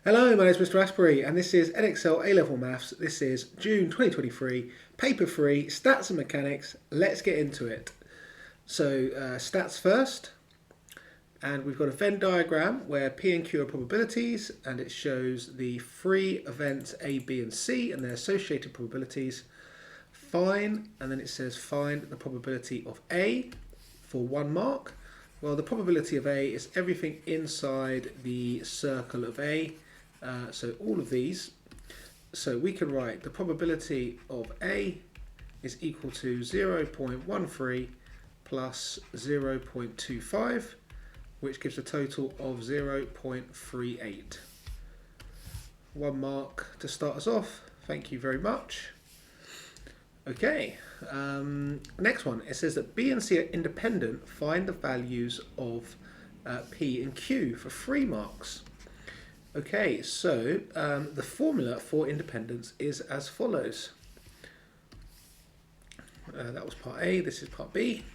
Hello, my name is Mr. Asprey, and this is EDEXCEL A-Level Maths. This is June 2023, paper 3, Stats and Mechanics. Let's get into it. So, stats first, and we've got a Venn diagram where P and Q are probabilities, and it shows the three events A, B, and C, and their associated probabilities. Find, and then it says find the probability of A for 1 mark. Well, the probability of A is everything inside the circle of A. So all of these, so we can write the probability of A is equal to 0.13 plus 0.25, which gives a total of 0.38. 1 mark to start us off. Thank you very much. Okay, next one. It says that B and C are independent. Find the values of P and Q for 3 marks. Okay, so the formula for independence is as follows. That was part A, this is part B.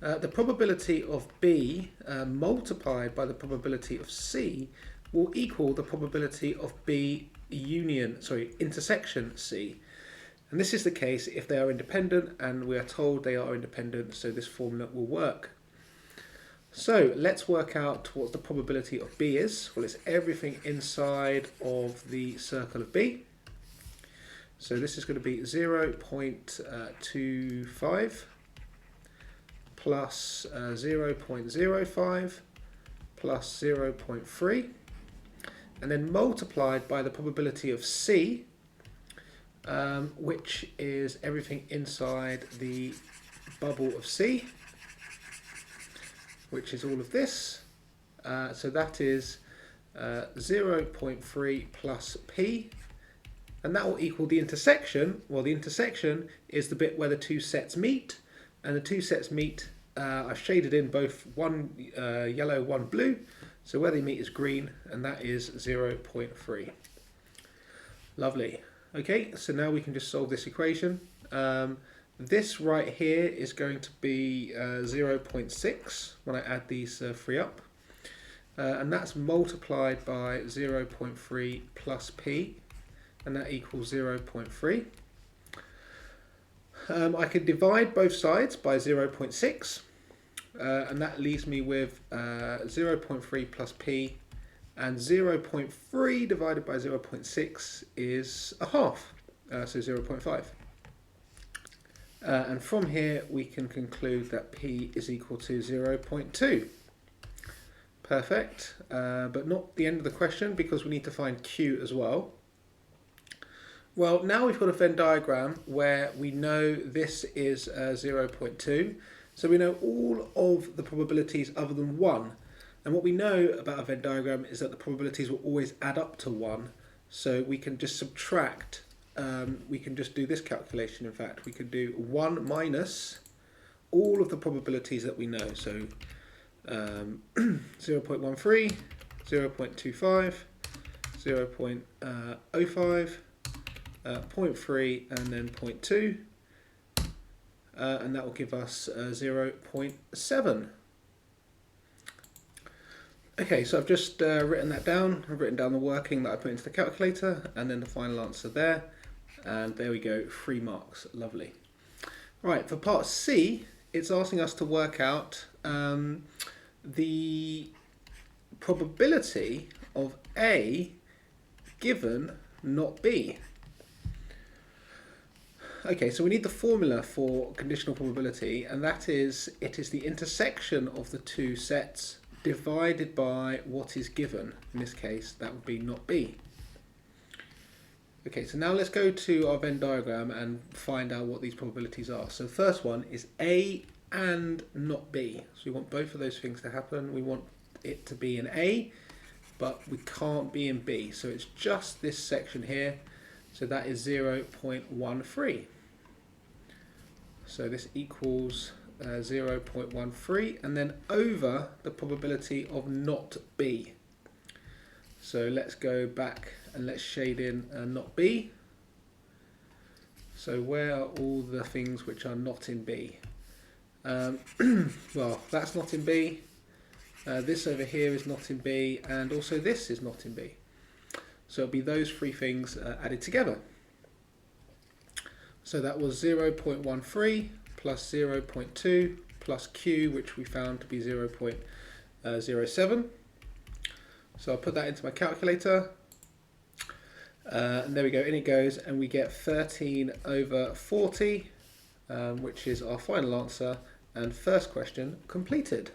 The probability of B multiplied by the probability of C will equal the probability of B intersection C. And this is the case if they are independent, and we are told they are independent, so this formula will work. So let's work out what the probability of B is. Well, it's everything inside of the circle of B. So this is going to be 0.25 plus 0.05 plus 0.3, and then multiplied by the probability of C, which is everything inside the bubble of C, which is all of this. So that is 0.3 plus P, and that will equal the intersection. Well, the intersection is the bit where the two sets meet, and the two sets meet, I've shaded in both one yellow, one blue, so where they meet is green, and that is 0.3. Lovely. Okay, so now we can just solve this equation. This right here is going to be 0.6 when I add these 3 up. And that's multiplied by 0.3 plus P, and that equals 0.3. I could divide both sides by 0.6, and that leaves me with 0.3 plus P, and 0.3 divided by 0.6 is a half, so 0.5. And from here we can conclude that P is equal to 0.2. Perfect, but not the end of the question, because we need to find Q as well. Well, now we've got a Venn diagram where we know this is 0.2, so we know all of the probabilities other than 1. And what we know about a Venn diagram is that the probabilities will always add up to 1, so we can just subtract. We can just do this calculation. In fact, we could do 1 minus all of the probabilities that we know. So 0.13, 0.25, 0.05, 0.3, and then 0.2. And that will give us 0.7. Okay, so I've just written that down. I've written down the working that I put into the calculator, and then the final answer there. And there we go, 3 marks. Lovely. Right, for part C, it's asking us to work out the probability of A given not B. Okay, so we need the formula for conditional probability, and that is, it is the intersection of the two sets divided by what is given. In this case, that would be not B. Okay, so now let's go to our Venn diagram and find out what these probabilities are. So the first one is A and not B. So we want both of those things to happen. We want it to be in A, but we can't be in B. So it's just this section here. So that is 0.13. So this equals 0.13, and then over the probability of not B. So let's go back and let's shade in not B. So where are all the things which are not in B? Well, that's not in B. This over here is not in B, and also this is not in B. So it'll be those three things added together. So that was 0.13 plus 0.2 plus Q, which we found to be 0.07. So I'll put that into my calculator. And there we go, in it goes, and we get 13 over 40, which is our final answer, and first question completed.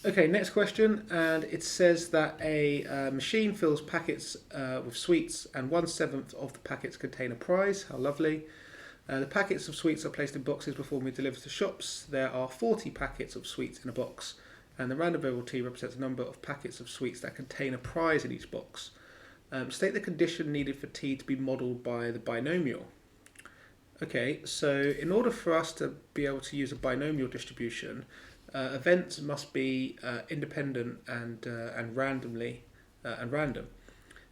Okay, next question, and it says that a machine fills packets with sweets and 1/7 of the packets contain a prize. How lovely. The packets of sweets are placed in boxes before being delivered to shops. There are 40 packets of sweets in a box, and the random variable t represents the number of packets of sweets that contain a prize in each box. State the condition needed for t to be modelled by the binomial. Okay, so in order for us to be able to use a binomial distribution, events must be independent and random.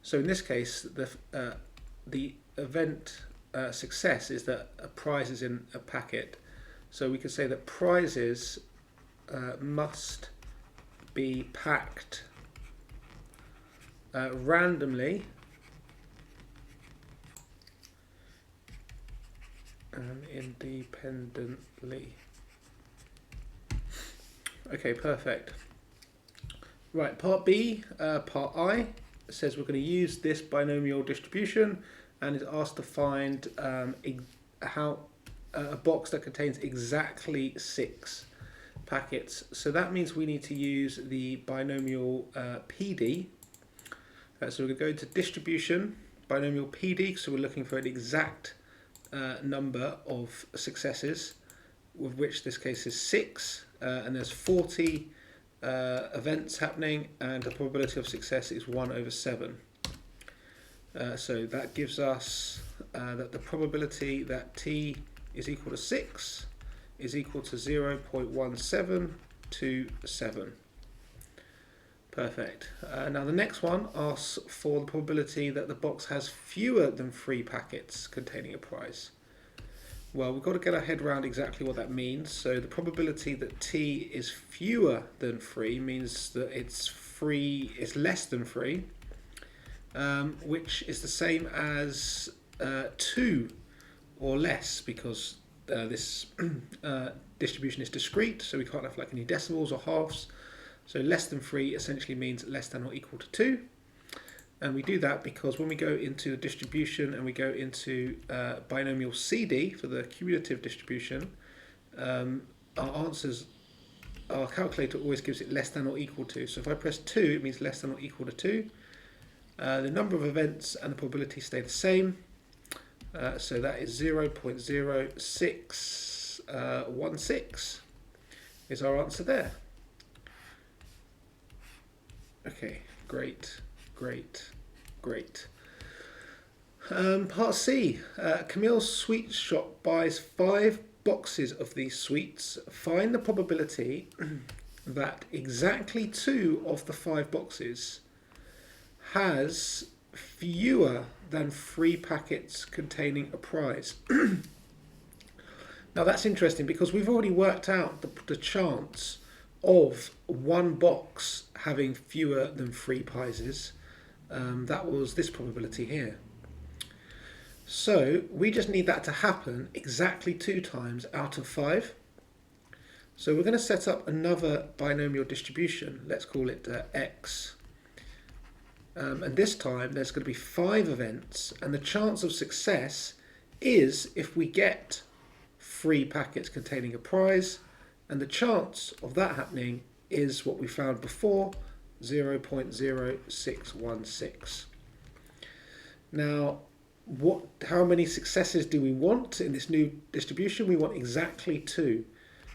So in this case, the event success is that a prize is in a packet. So we could say that prizes must be packed randomly and independently. Okay, perfect. Right, part B, part I, says we're going to use this binomial distribution and is asked to find how a box that contains exactly 6 packets. So that means we need to use the binomial PD. So we're going to go into distribution, binomial PD, so we're looking for an exact number of successes, with which this case is 6, and there's 40 events happening, and the probability of success is 1/7. So that gives us that the probability that t is equal to 6 is equal to 0.1727. Perfect. Now the next one asks for the probability that the box has fewer than 3 packets containing a prize. Well, we've got to get our head around exactly what that means. So the probability that t is fewer than 3 means that it's less than 3, which is the same as 2 or less, because this distribution is discrete, so we can't have like any decimals or halves. So less than 3 essentially means less than or equal to 2. And we do that because when we go into the distribution and we go into binomial CD for the cumulative distribution, our calculator always gives it less than or equal to. So if I press 2, it means less than or equal to 2. The number of events and the probability stay the same. So that is 0.0616 is our answer there. Okay, great. Part C. Camille's sweet shop buys 5 boxes of these sweets. Find the probability that exactly 2 of the 5 boxes has fewer than 3 packets containing a prize. Now that's interesting because we've already worked out the chance of one box having fewer than 3 prizes. That was this probability here. So we just need that to happen exactly 2 times out of 5. So we're going to set up another binomial distribution. Let's call it X. And this time there's going to be 5 events, and the chance of success is if we get 3 packets containing a prize, and the chance of that happening is what we found before, 0.0616. Now, how many successes do we want in this new distribution? We want exactly 2.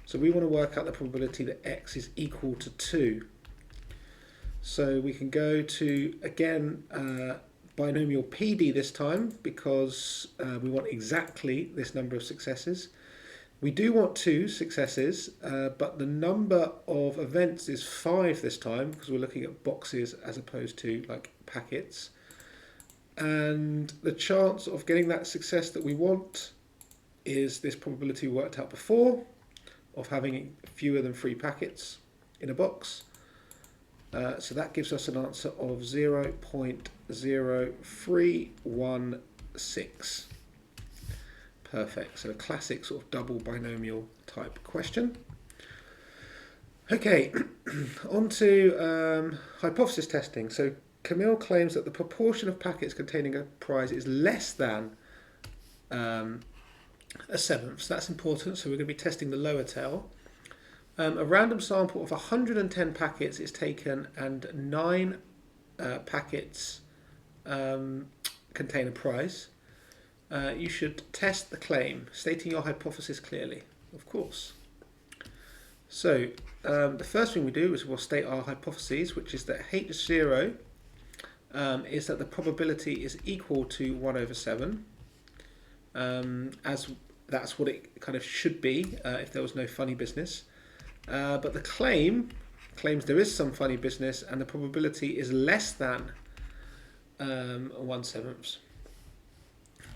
So we want to work out the probability that x is equal to 2. So we can go to, again, binomial PD this time, because we want exactly this number of successes. We do want 2 successes, but the number of events is 5 this time, because we're looking at boxes as opposed to like packets. And the chance of getting that success that we want is this probability we worked out before, of having fewer than 3 packets in a box. So that gives us an answer of 0.0316. Perfect. So a classic sort of double binomial type question. Okay, on to hypothesis testing. So Camille claims that the proportion of packets containing a prize is less than a seventh. So that's important. So we're going to be testing the lower tail. A random sample of 110 packets is taken and 9 packets contain a prize. You should test the claim, stating your hypothesis clearly, of course. So the first thing we do is we'll state our hypotheses, which is that H0 is that the probability is equal to 1 over 7, as that's what it kind of should be if there was no funny business. But the claim claims there is some funny business and the probability is less than 1/7.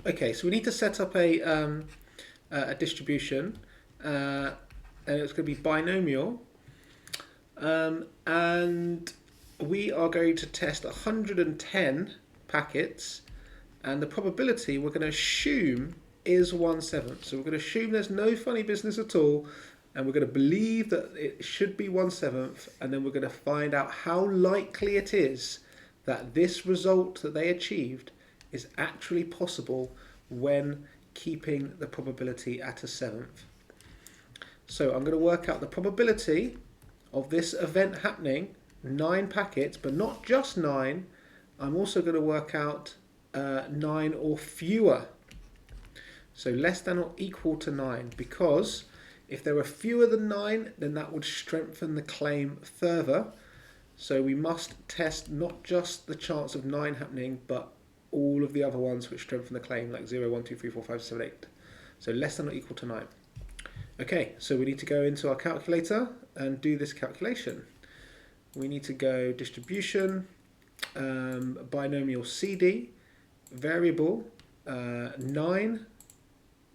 Okay, so we need to set up a distribution, and it's going to be binomial, and we are going to test 110 packets, and the probability we're going to assume is 1/7. So we're going to assume there's no funny business at all, and we're going to believe that it should be 1/7, and then we're going to find out how likely it is that this result that they achieved is actually possible when keeping the probability at a 7th. So I'm going to work out the probability of this event happening, 9 packets, but not just 9. I'm also going to work out 9 or fewer. So less than or equal to 9, because if there were fewer than 9, then that would strengthen the claim further. So we must test not just the chance of 9 happening, but all of the other ones which strengthen the claim, like 0, 1, 2, 3, 4, 5, 7, 8. So less than or equal to 9. Okay, so we need to go into our calculator and do this calculation. We need to go distribution, binomial CD, variable 9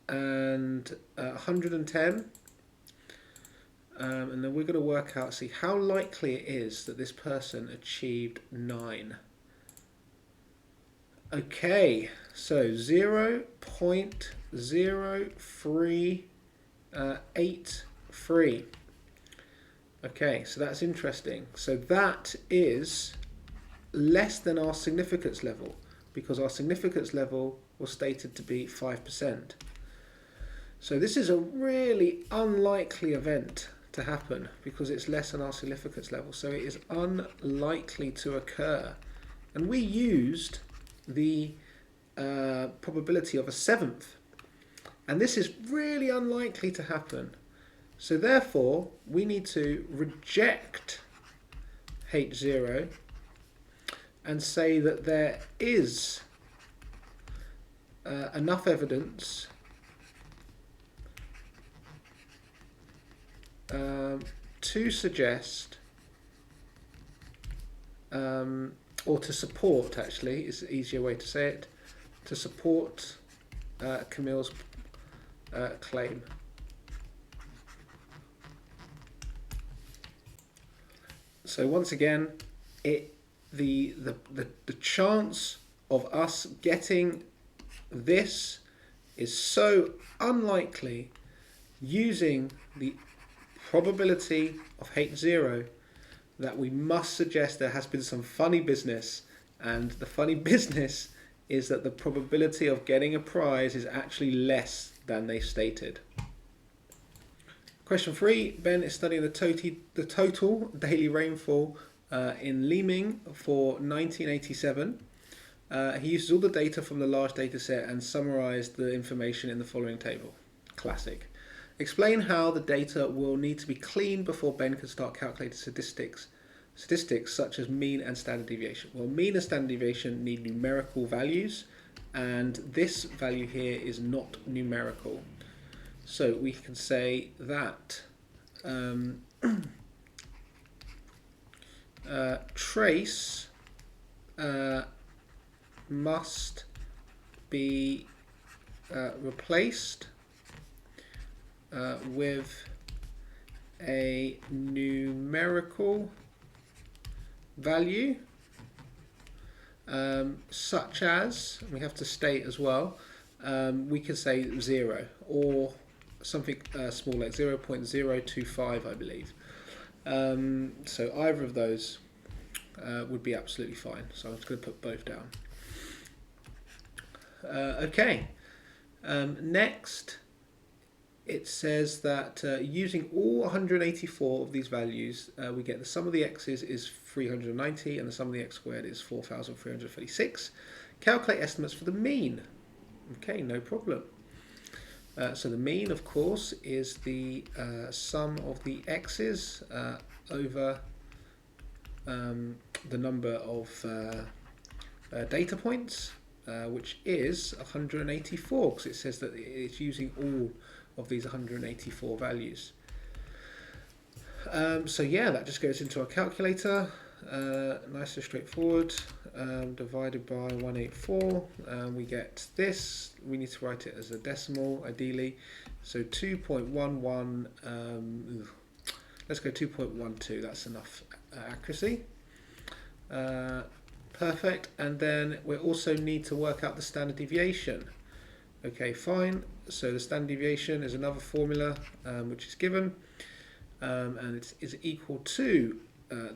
and 110. And then we're going to work out, see how likely it is that this person achieved 9. Okay, so 0.0383. Okay, so that's interesting. So that is less than our significance level, because our significance level was stated to be 5%. So this is a really unlikely event to happen because it's less than our significance level. So it is unlikely to occur. And we used the probability of a 7th. And this is really unlikely to happen. So therefore, we need to reject H0 and say that there is enough evidence to suggest, or to support, actually, is an easier way to say it, to support Camille's claim. So once again, the chance of us getting this is so unlikely using the probability of H0 that we must suggest there has been some funny business, and the funny business is that the probability of getting a prize is actually less than they stated. Question 3, Ben is studying the total daily rainfall in Liming for 1987. He uses all the data from the large data set and summarized the information in the following table. Classic. Explain how the data will need to be cleaned before Ben can start calculating statistics such as mean and standard deviation. Well, mean and standard deviation need numerical values, and this value here is not numerical. So we can say that trace must be replaced with a numerical value, such as, we have to state as well, we can say 0 or something small like 0.025, I believe. So either of those would be absolutely fine. So I'm just going to put both down. Okay. Next, it says that using all 184 of these values, we get the sum of the x's is 390 and the sum of the x squared is 4,336. Calculate estimates for the mean. Okay, no problem. So the mean, of course, is the sum of the x's over the number of data points, which is 184, because it says that it's using all of these 184 values. So yeah, that just goes into our calculator. Nice and straightforward. Divided by 184, we get this. We need to write it as a decimal, ideally. So 2.11. Let's go 2.12. That's enough accuracy. Perfect. And then we also need to work out the standard deviation. Okay, fine. So the standard deviation is another formula which is given, and it is equal to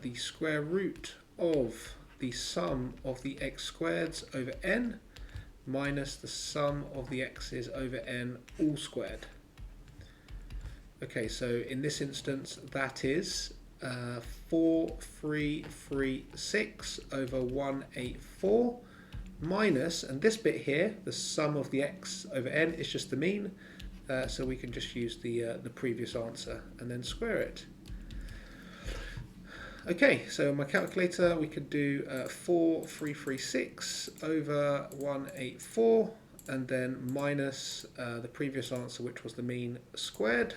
the square root of the sum of the x squareds over n minus the sum of the x's over n all squared. Okay, so in this instance that is 4336 over 184 minus, and this bit here, the sum of the x over n, is just the mean, so we can just use the previous answer and then square it. Okay, so on my calculator we could do 4336 over 184 and then minus the previous answer, which was the mean squared,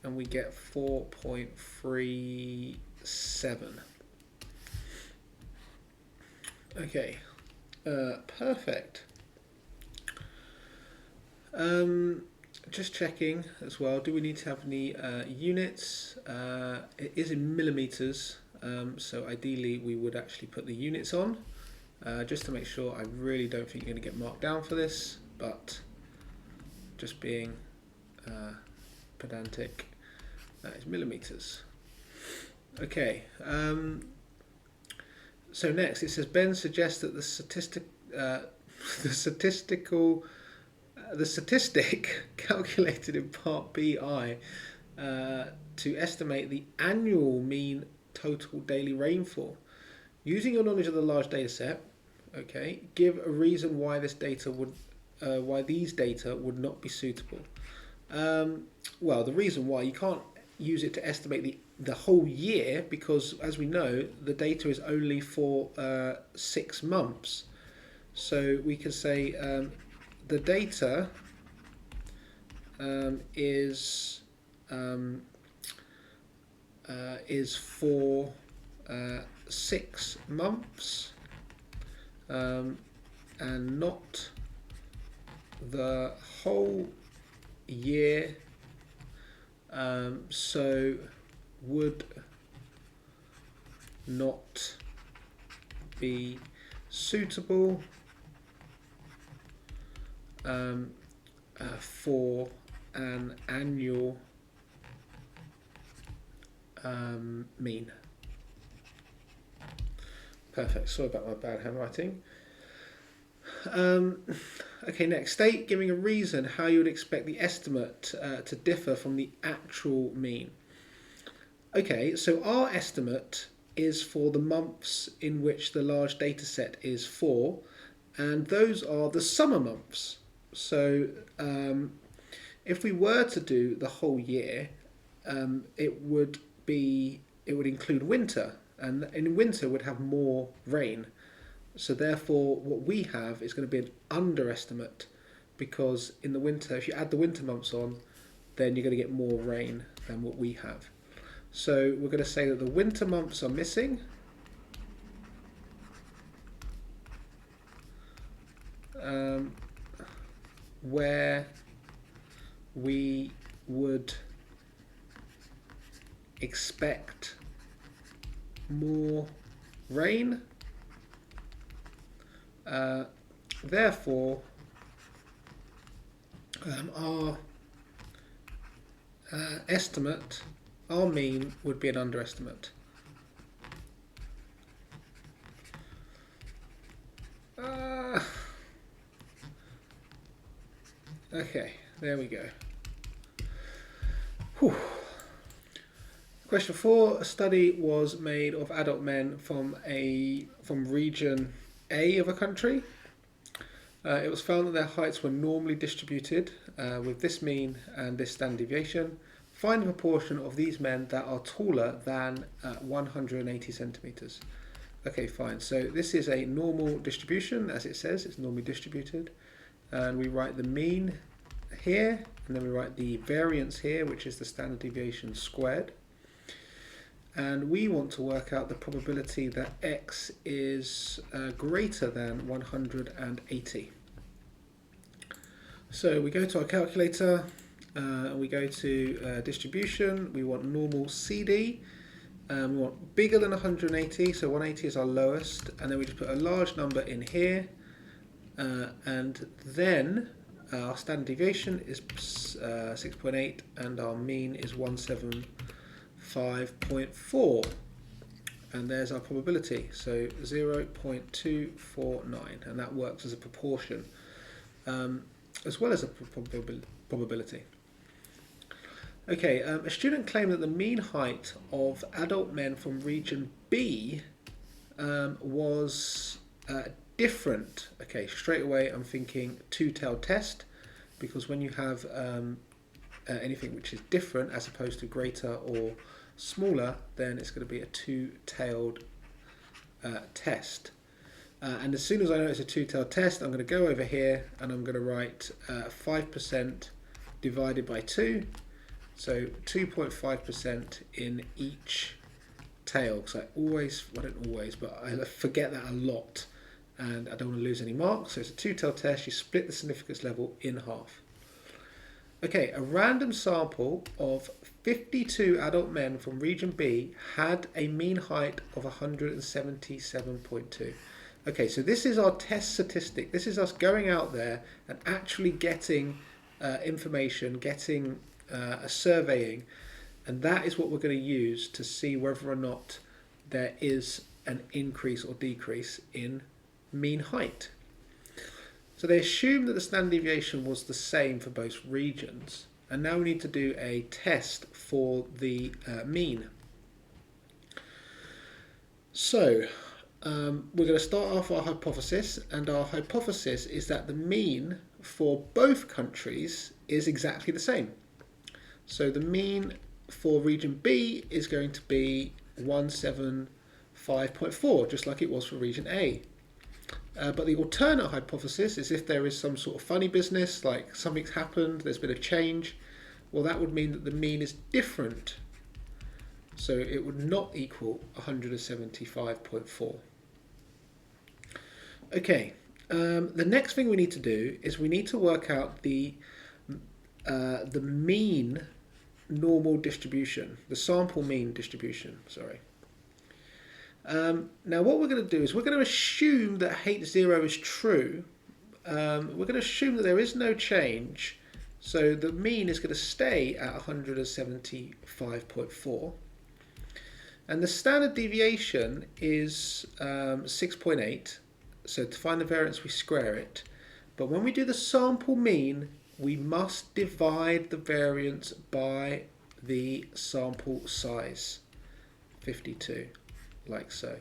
and we get 4.37. Okay, perfect. Just checking as well, do we need to have any units? It is in millimeters, so ideally we would actually put the units on, just to make sure. I really don't think you're going to get marked down for this, but just being pedantic, that is millimeters. Okay, so next it says Ben suggests that the statistic calculated in part BI to estimate the annual mean total daily rainfall. Using your knowledge of the large data set, okay, give a reason why this data would, why these data would not be suitable. Well, the reason why, you can't use it to estimate the whole year, because as we know, the data is only for 6 months. So we can say the data is for 6 months and not the whole year, so would not be suitable for an annual mean. Perfect. Sorry about my bad handwriting. Okay, next, state giving a reason how you would expect the estimate to differ from the actual mean. Okay, so our estimate is for the months in which the large data set is for, and those are the summer months. So if we were to do the whole year, it would include winter, and in winter would have more rain. So therefore what we have is going to be an underestimate, because in the winter, if you add the winter months on, then you're going to get more rain than what we have. So we're going to say that the winter months are missing, where we would expect more rain. Therefore, our estimate, our mean would be an underestimate. Okay, there we go. Whew. Question 4, a study was made of adult men from region A of a country. It was found that their heights were normally distributed with this mean and this standard deviation. Find the proportion of these men that are taller than 180 centimeters. Okay, fine. So this is a normal distribution, as it says, it's normally distributed. And we write the mean here, and then we write the variance here, which is the standard deviation squared. And we want to work out the probability that x is greater than 180. So we go to our calculator, we go to distribution, we want normal CD, we want bigger than 180, so 180 is our lowest, and then we just put a large number in here, and then our standard deviation is 6.8 and our mean is 175.4, and there's our probability, so 0.249, and that works as a proportion as well as a probability. Okay, a student claimed that the mean height of adult men from region B was different. Okay, straight away I'm thinking two-tailed test, because when you have anything which is different as opposed to greater or smaller, then it's going to be a two-tailed test. And as soon as I know it's a two-tailed test, I'm going to go over here and I'm going to write 5% divided by 2. So 2.5% in each tail. Because I always, well, I don't always, but I forget that a lot. And I don't want to lose any marks. So it's a two-tailed test. You split the significance level in half. Okay, a random sample of 52 adult men from region B had a mean height of 177.2. Okay, so this is our test statistic. This is us going out there and actually getting information, getting a surveying, and that is what we're going to use to see whether or not there is an increase or decrease in mean height. So they assumed that the standard deviation was the same for both regions, and now we need to do a test for the mean. So we're going to start off our hypothesis, and our hypothesis is that the mean for both countries is exactly the same. So the mean for region B is going to be 175.4, just like it was for region A. But the alternate hypothesis is if there is some sort of funny business, like something's happened, there's been a change, well, that would mean that the mean is different. So it would not equal 175.4. Okay, the next thing we need to do is we need to work out the mean normal distribution, the sample mean distribution, sorry. Now what we're going to do is we're going to assume that H0 is true. We're going to assume that there is no change, so the mean is going to stay at 175.4. And the standard deviation is 6.8, so to find the variance we square it. But when we do the sample mean, we must divide the variance by the sample size, 52, like so.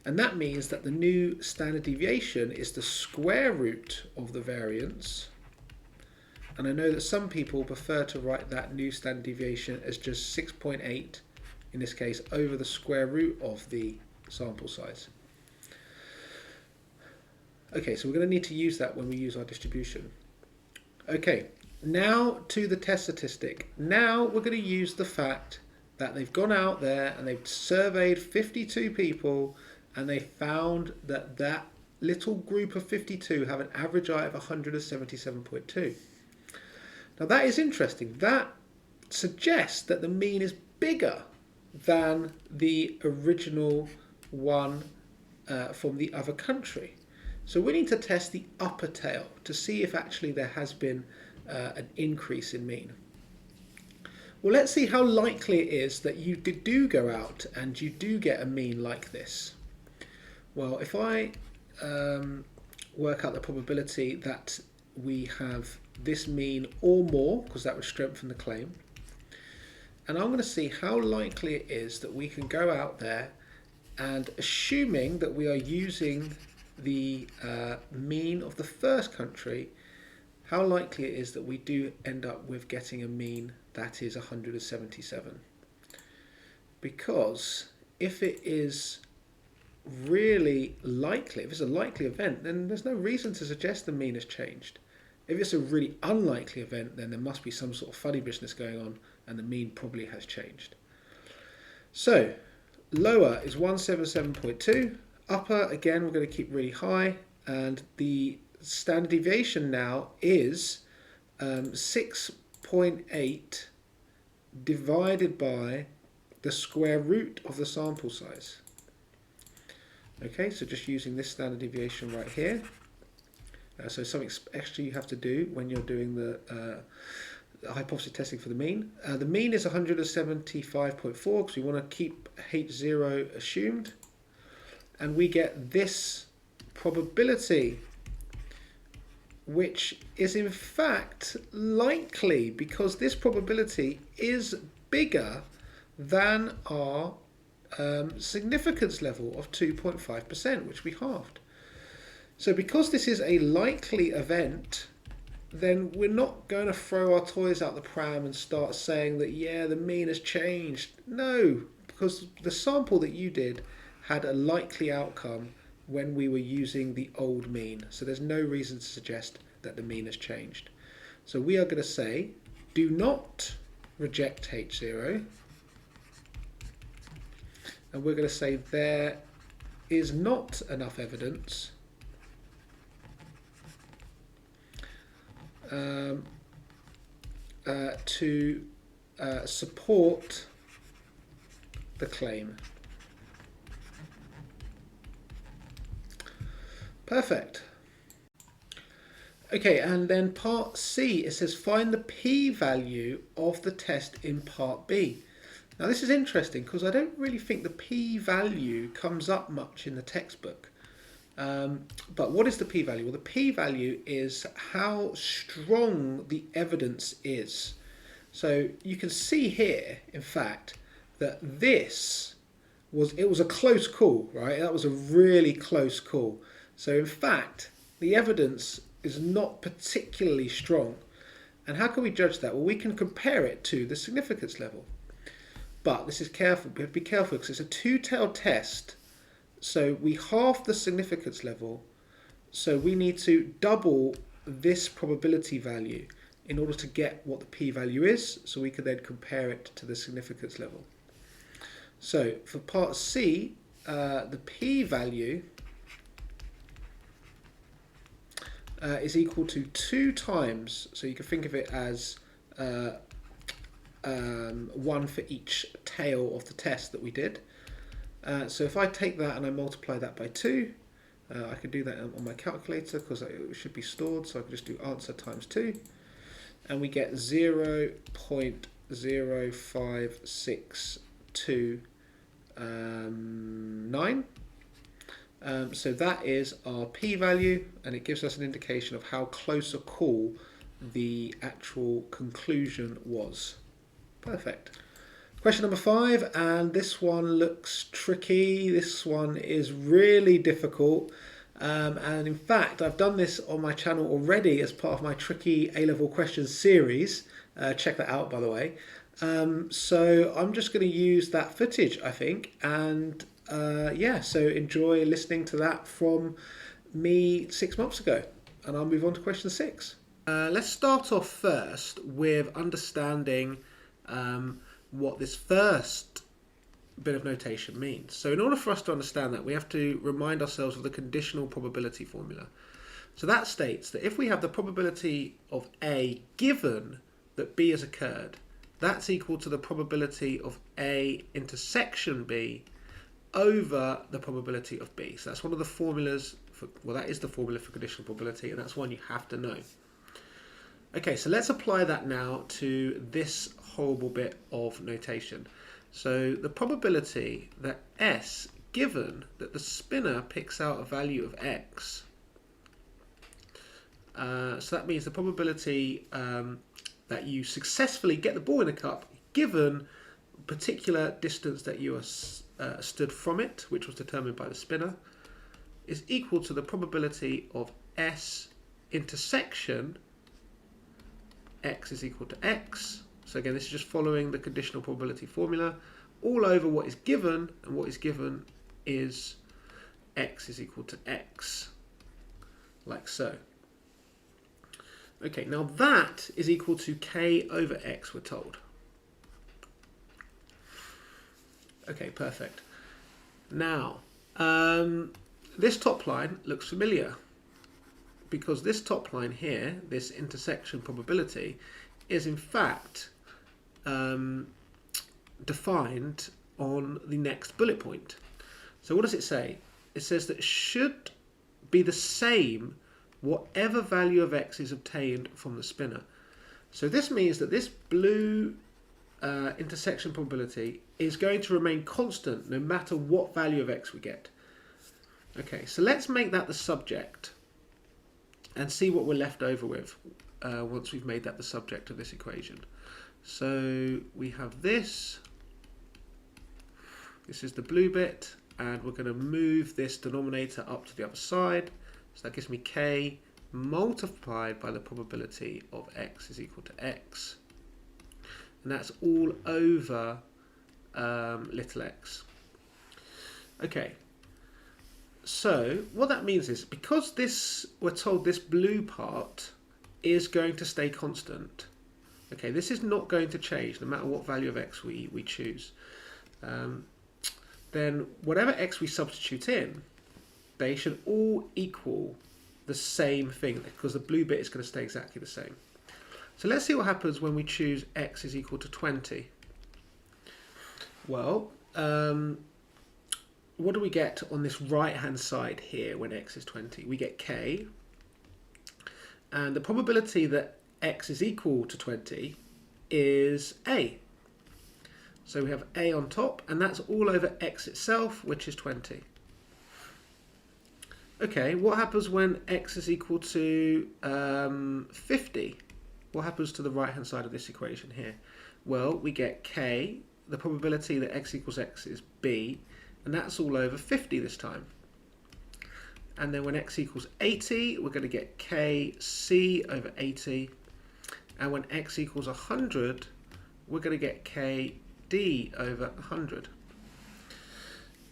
And that means that the new standard deviation is the square root of the variance. And I know that some people prefer to write that new standard deviation as just 6.8, in this case, over the square root of the sample size. Okay, so we're going to need to use that when we use our distribution. Okay, now to the test statistic. Now we're going to use the fact that they've gone out there and they've surveyed 52 people and they found that that little group of 52 have an average height of 177.2. Now that is interesting. That suggests that the mean is bigger than the original one from the other country. So we need to test the upper tail to see if actually there has been an increase in mean. Well, let's see how likely it is that you do go out and you do get a mean like this. Well, if I work out the probability that we have this mean or more, because that would strengthen the claim, and I'm going to see how likely it is that we can go out there and, assuming that we are using the mean of the first country, how likely it is that we do end up with getting a mean that is 177. Because if it is really likely, if it's a likely event, then there's no reason to suggest the mean has changed. If it's a really unlikely event, then there must be some sort of funny business going on and the mean probably has changed. So lower is 177.2, upper again we're going to keep really high, and the standard deviation now is 6.8 divided by the square root of the sample size. Okay, so just using this standard deviation right here. So something extra you have to do when you're doing the hypothesis testing for the mean. The mean is 175.4 because we want to keep H0 assumed. And we get this probability, which is in fact likely because this probability is bigger than our significance level of 2.5%, which we halved. So because this is a likely event, then we're not going to throw our toys out the pram and start saying that, yeah, the mean has changed. No, because the sample that you did had a likely outcome when we were using the old mean. So there's no reason to suggest that the mean has changed. So we are going to say, do not reject H0. And we're going to say there is not enough evidence to support the claim. Perfect. Okay, and then part C, it says find the p-value of the test in part B. Now this is interesting because I don't really think the p-value comes up much in the textbook. But what is the p-value? Well, the p-value is how strong the evidence is. So you can see here, in fact, that this was a close call, right? That was a really close call. So in fact, the evidence is not particularly strong. And how can we judge that? Well, we can compare it to the significance level. But this is careful. We have to be careful because it's a two-tailed test. So we halve the significance level. So we need to double this probability value in order to get what the p-value is. So we can then compare it to the significance level. So for part C, the p-value is equal to 2 times. So you can think of it as 1 for each tail of the test that we did. So if I take that and I multiply that by 2, I can do that on my calculator because it should be stored, so I can just do answer times 2, and we get 0.0562. So that is our p-value, and it gives us an indication of how close a call the actual conclusion was. Perfect. Question number 5, and this one looks tricky. This one is really difficult. And in fact, I've done this on my channel already as part of my tricky A-level questions series. Check that out, by the way. So I'm just going to use that footage, I think. And yeah, so enjoy listening to that from me 6 months ago. And I'll move on to question 6. Let's start off first with understanding what this first bit of notation means. So in order for us to understand that, we have to remind ourselves of the conditional probability formula. So that states that if we have the probability of A given that B has occurred, that's equal to the probability of A intersection B over the probability of B. So that's one of the formulas, well, that is the formula for conditional probability, and that's one you have to know. Okay, so let's apply that now to this horrible bit of notation. So the probability that S, given that the spinner picks out a value of X, so that means the probability that you successfully get the ball in the cup, given a particular distance that you are stood from it, which was determined by the spinner, is equal to the probability of S intersection X is equal to X. So again, this is just following the conditional probability formula, all over what is given, and what is given is X is equal to X, like so. Okay, now that is equal to K over X, we're told. Okay, perfect. Now, this top line looks familiar, because this top line here, this intersection probability, is in fact defined on the next bullet point. So what does it say? It says that should be the same whatever value of X is obtained from the spinner. So this means that this blue intersection probability is going to remain constant no matter what value of X we get. Okay, so let's make that the subject and see what we're left over with once we've made that the subject of this equation. So we have this. This is the blue bit, and we're going to move this denominator up to the other side. So that gives me K multiplied by the probability of X is equal to X. And that's all over little x. Okay. So what that means is, because this, we're told this blue part is going to stay constant. Okay, this is not going to change no matter what value of X we choose. Then whatever X we substitute in, they should all equal the same thing, because the blue bit is going to stay exactly the same. So let's see what happens when we choose X is equal to 20. Well, what do we get on this right hand side here when X is 20? We get K, and the probability that X is equal to 20 is A. So we have A on top, and that's all over X itself, which is 20. Okay, what happens when X is equal to 50? What happens to the right hand side of this equation here? Well, we get K, the probability that X equals X is B, and that's all over 50 this time. And then when X equals 80, we're going to get KC over 80. And when X equals 100, we're going to get KD over 100.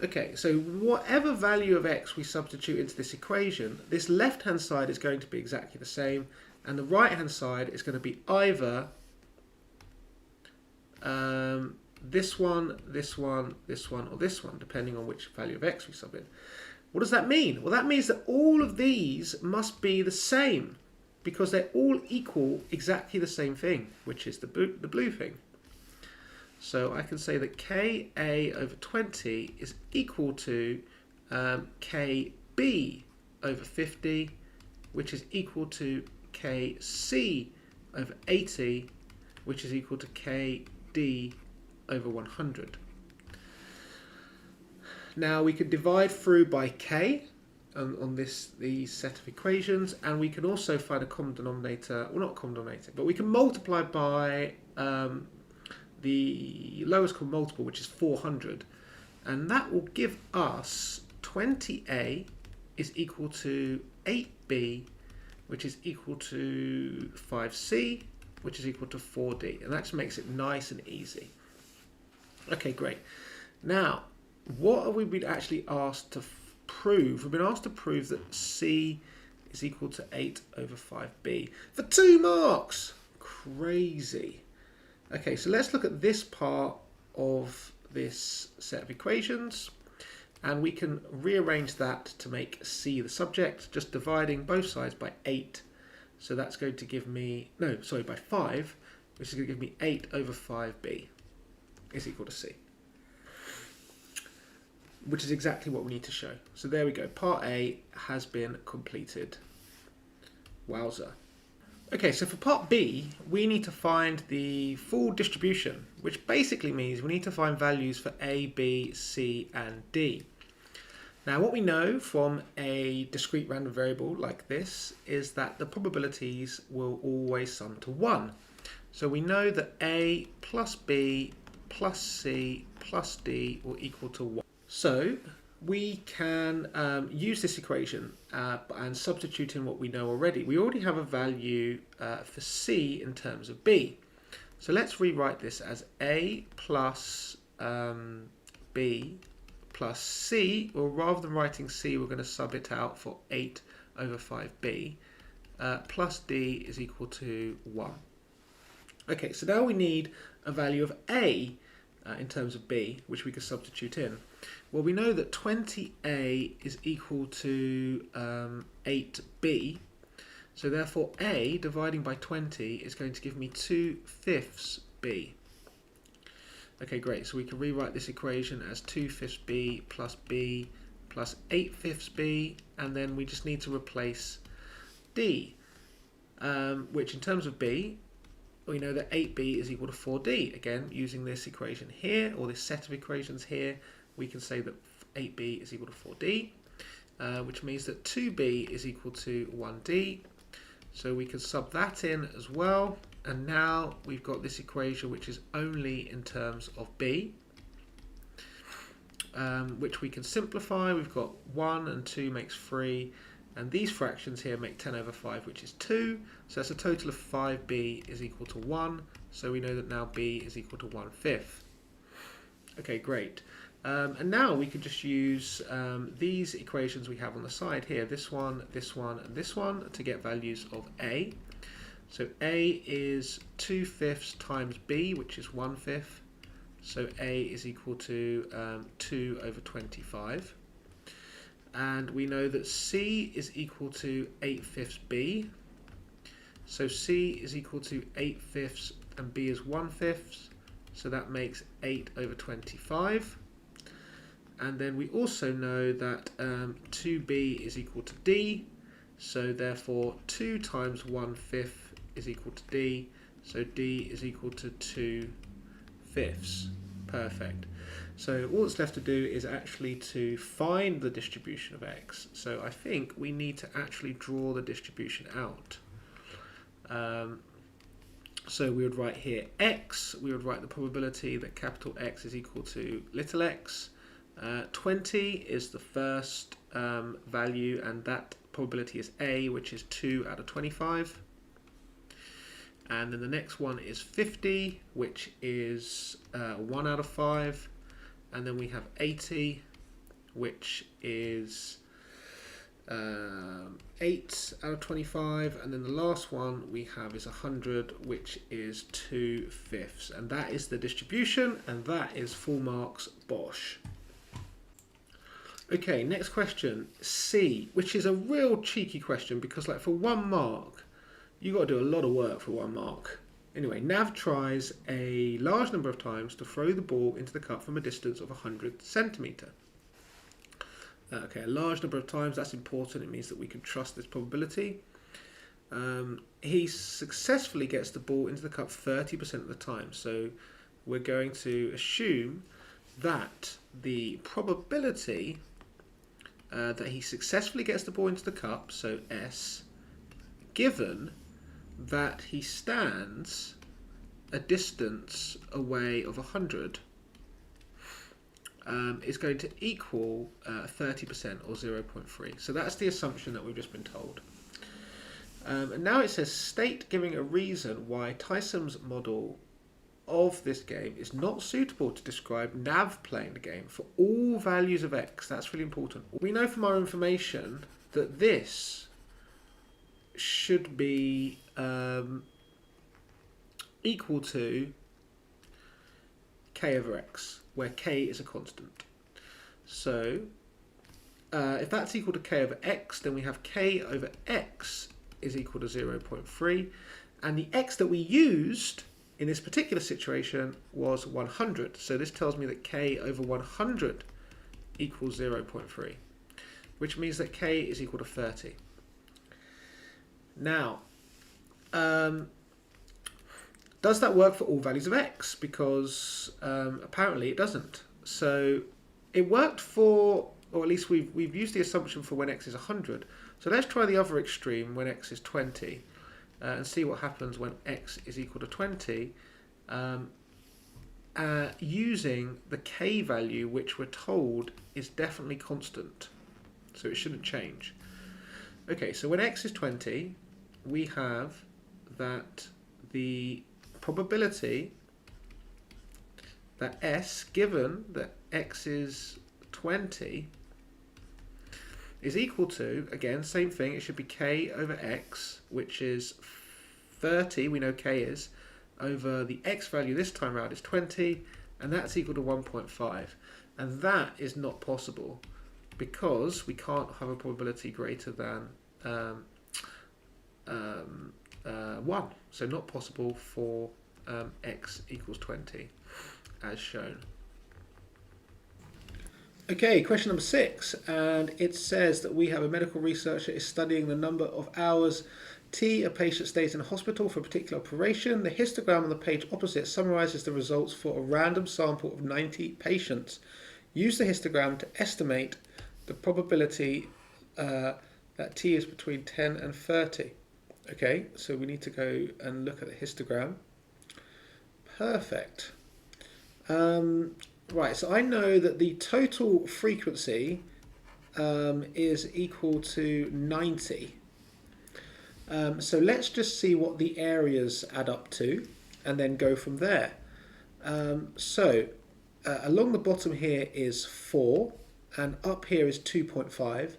Okay, so whatever value of X we substitute into this equation, this left-hand side is going to be exactly the same, and the right-hand side is going to be either this one, this one, this one, or this one, depending on which value of X we sub in. What does that mean? Well, that means that all of these must be the same, because they all equal exactly the same thing, which is the blue thing. So I can say that Ka over 20 is equal to Kb over 50, which is equal to Kc over 80, which is equal to Kd over 100. Now we can divide through by K on these set of equations, and we can also find a common denominator, well, not common denominator, but we can multiply by the lowest common multiple, which is 400, and that will give us 20A is equal to 8B, which is equal to 5C, which is equal to 4D, and that just makes it nice and easy. Okay, great. Now, what have we been actually asked to prove? We've been asked to prove that C is equal to 8 over 5B for 2 marks. Crazy. Okay, so let's look at this part of this set of equations, and we can rearrange that to make C the subject, just dividing both sides by 8. So that's going to give me, no, sorry, by 5. which is going to give me 8 over 5b is equal to c, which is exactly what we need to show. So there we go. Part A has been completed. Wowza. Okay, so for part B, we need to find the full distribution, which basically means we need to find values for A, B, C, and D. Now, what we know from a discrete random variable like this is that the probabilities will always sum to 1. So we know that A plus B plus C plus D will equal to 1. So we can use this equation and substitute in what we know already. We already have a value for C in terms of B. So let's rewrite this as A plus B plus C, or rather than writing C, we're going to sub it out for 8 over 5B, plus D is equal to 1. Okay, so now we need a value of A in terms of B, which we can substitute in. Well, we know that 20A is equal to 8B, so therefore A dividing by 20 is going to give me 2/5 B. Okay, great, so we can rewrite this equation as 2/5 B plus 8/5 B, and then we just need to replace D, which in terms of B, we know that 8B is equal to 4D. Again, using this equation here, or this set of equations here, we can say that 8B is equal to 4D, which means that 2B is equal to 1D. So we can sub that in as well. And now we've got this equation which is only in terms of B, which we can simplify. We've got 1 and 2 makes 3. And these fractions here make 10 over 5, which is 2. So that's a total of 5B is equal to 1. So we know that now B is equal to 1/5. Okay, great. And now we can just use these equations we have on the side here, this one, and this one, to get values of A. So A is 2/5 times B, which is 1/5. So A is equal to 2 over 25. And we know that C is equal to 8/5 B. So C is equal to 8/5 and B is 1/5. So that makes 8 over 25. And then we also know that 2B is equal to D. So therefore 2 times 1/5 is equal to D. So D is equal to 2/5. Perfect. So all that's left to do is actually to find the distribution of X. So I think we need to actually draw the distribution out. So we would write here X, we would write the probability that capital X is equal to little x. 20 is the first value, and that probability is A, which is 2 out of 25. And then the next one is 50, which is 1 out of 5. And then we have 80, which is 8 out of 25. And then the last one we have is 100, which is 2/5. And that is the distribution, and that is full marks, bosh. Okay, next question, C, which is a real cheeky question because, like, for 1 mark, you've got to do a lot of work for 1 mark. Anyway, Nav tries a large number of times to throw the ball into the cup from a distance of 100 centimetre. Okay, a large number of times, that's important. It means that we can trust this probability. He successfully gets the ball into the cup 30% of the time. So we're going to assume that the probability that he successfully gets the ball into the cup, so S, given that he stands a distance away of 100, is going to equal 30% or 0.3. So that's the assumption that we've just been told. And now it says, state giving a reason why Tyson's model of this game is not suitable to describe Nav playing the game for all values of X. That's really important. We know from our information that this should be equal to K over X, where K is a constant. So if that's equal to K over X, then we have K over X is equal to 0.3, and the X that we used in this particular situation was 100. So this tells me that k over 100 equals 0.3, which means that k is equal to 30. Now, does that work for all values of x? Because apparently it doesn't. So it worked for, or at least we've used the assumption for when x is 100. So let's try the other extreme when x is 20 and see what happens when x is equal to 20 using the k value, which we're told is definitely constant. So it shouldn't change. Okay, so when x is 20, we have that the probability that s, given that x is 20, is equal to, again, same thing, it should be k over x, which is 30, we know k is, over the x value this time around is 20, and that's equal to 1.5. And that is not possible because we can't have a probability greater than 1. So not possible for x equals 20 as shown. Okay, question number 6, and it says that we have a medical researcher is studying the number of hours T a patient stays in a hospital for a particular operation. The histogram on the page opposite summarizes the results for a random sample of 90 patients. Use the histogram to estimate the probability that T is between 10 and 30. Okay, so we need to go and look at the histogram. Perfect. Right, so I know that the total frequency is equal to 90. So let's just see what the areas add up to and then go from there. Along the bottom here is 4 and up here is 2.5.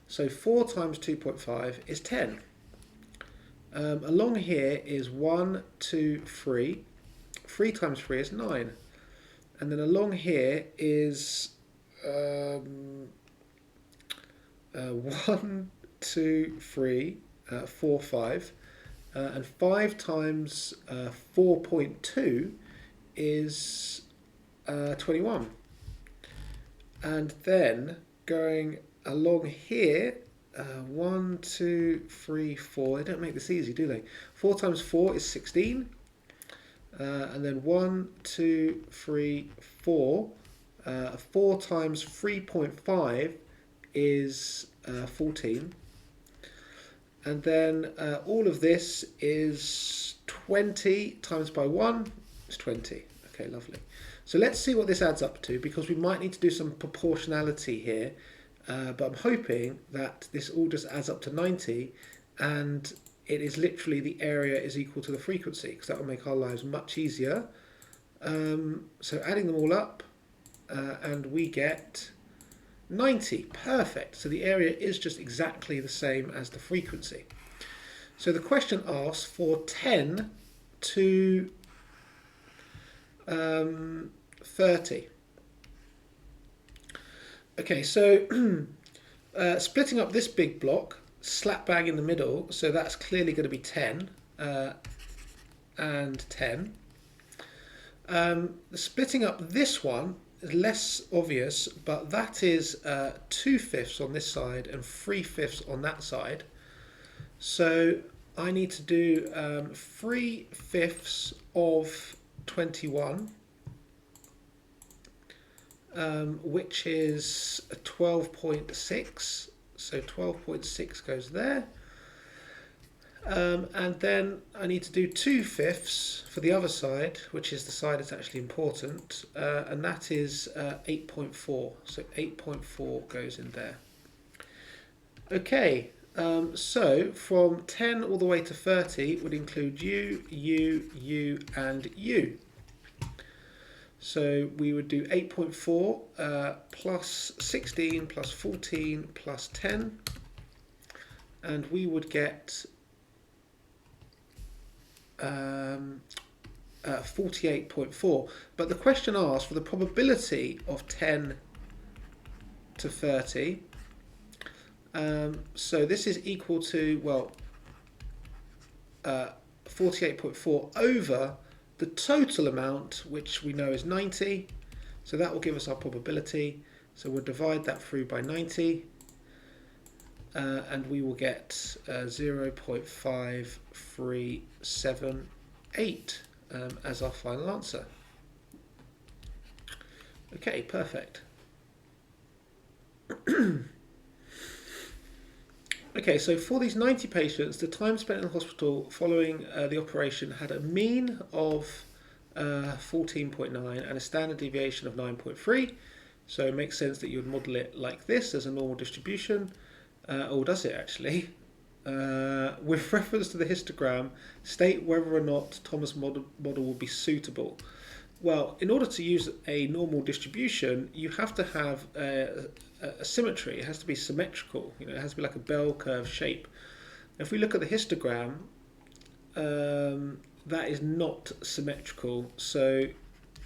So 4 times 2.5 is 10. Along here is 1, 2, 3. 3 times 3 is 9. And then along here is 1, 2, 3, 4, 5. And 5 times 4.2 is 21. And then going along here, 1, 2, 3, 4. They don't make this easy, do they? 4 times 4 is 16. And then 1, 2, 3, 4. 4 times 3.5 is 14. And then all of this is 20 times by 1 is 20. Okay, lovely. So let's see what this adds up to, because we might need to do some proportionality here. But I'm hoping that this all just adds up to 90 and it is literally the area is equal to the frequency, because that will make our lives much easier. So adding them all up and we get 90. Perfect. So the area is just exactly the same as the frequency. So the question asks for 10 to 30. Okay, so splitting up this big block, slap bang in the middle, so that's clearly going to be 10 and 10. Splitting up this one is less obvious, but that is 2/5 on this side and 3/5 on that side. So I need to do 3/5 of 21. Which is 12.6, so 12.6 goes there, and then I need to do 2/5 for the other side, which is the side that's actually important, and that is 8.4, so 8.4 goes in there. Okay, so from 10 all the way to 30 would include you, and you. So we would do 8.4 plus 16 plus 14 plus 10, and we would get 48.4. But the question asks for the probability of 10 to 30. So this is equal to, well, 48.4 over the total amount, which we know is 90. So that will give us our probability. So we'll divide that through by 90. And we will get 0.5378 as our final answer. Okay, perfect. Okay, so for these 90 patients, the time spent in the hospital following the operation had a mean of 14.9 and a standard deviation of 9.3. So it makes sense that you would model it like this as a normal distribution. Or does it actually? With reference to the histogram, state whether or not Thomas model will be suitable. Well, in order to use a normal distribution, you have to have a symmetry. It has to be symmetrical. You know, it has to be like a bell curve shape. If we look at the histogram, that is not symmetrical. So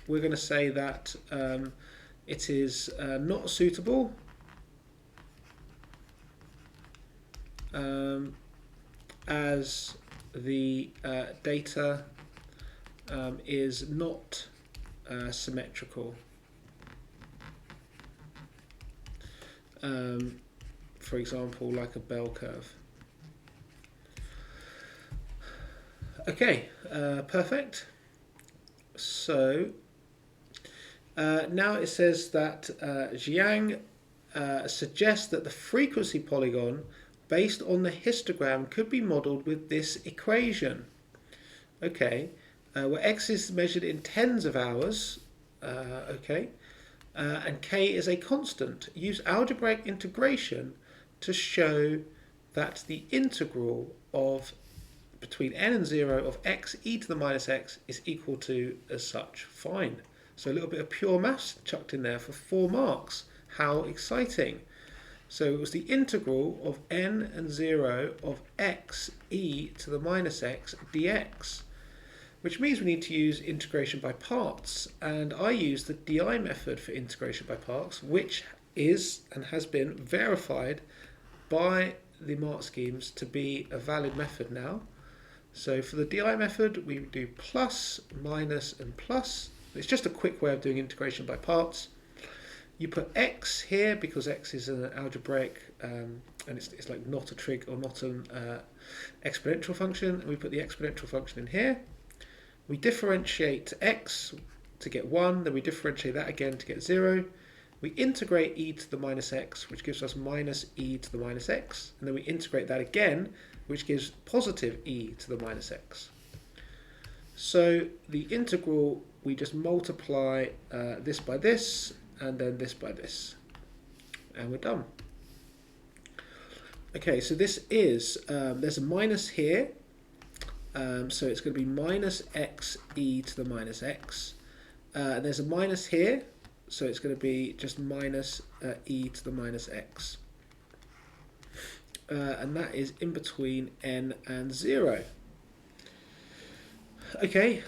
we're going to say that it is not suitable. As the data is not symmetrical. For example, like a bell curve. Okay, perfect. So now it says that Jiang suggests that the frequency polygon based on the histogram could be modelled with this equation. Okay, where x is measured in tens of hours, and k is a constant. Use algebraic integration to show that the integral of between n and 0 of x e to the minus x is equal to as such. Fine. So a little bit of pure maths chucked in there for 4 marks. How exciting. So it was the integral of n and 0 of x e to the minus x dx, which means we need to use integration by parts. And I use the DI method for integration by parts, which is and has been verified by the mark schemes to be a valid method now. So for the DI method, we do plus, minus, and plus. It's just a quick way of doing integration by parts. You put x here because x is an algebraic, and it's like not a trig or not an exponential function. And we put the exponential function in here. We differentiate x to get 1, then we differentiate that again to get 0. We integrate e to the minus x, which gives us minus e to the minus x. And then we integrate that again, which gives positive e to the minus x. So the integral, we just multiply this by this, and then this by this. And we're done. Okay, so this is, there's a minus here. So it's going to be minus x e to the minus x. And there's a minus here, so it's going to be just minus e to the minus x. And that is in between n and 0. Okay,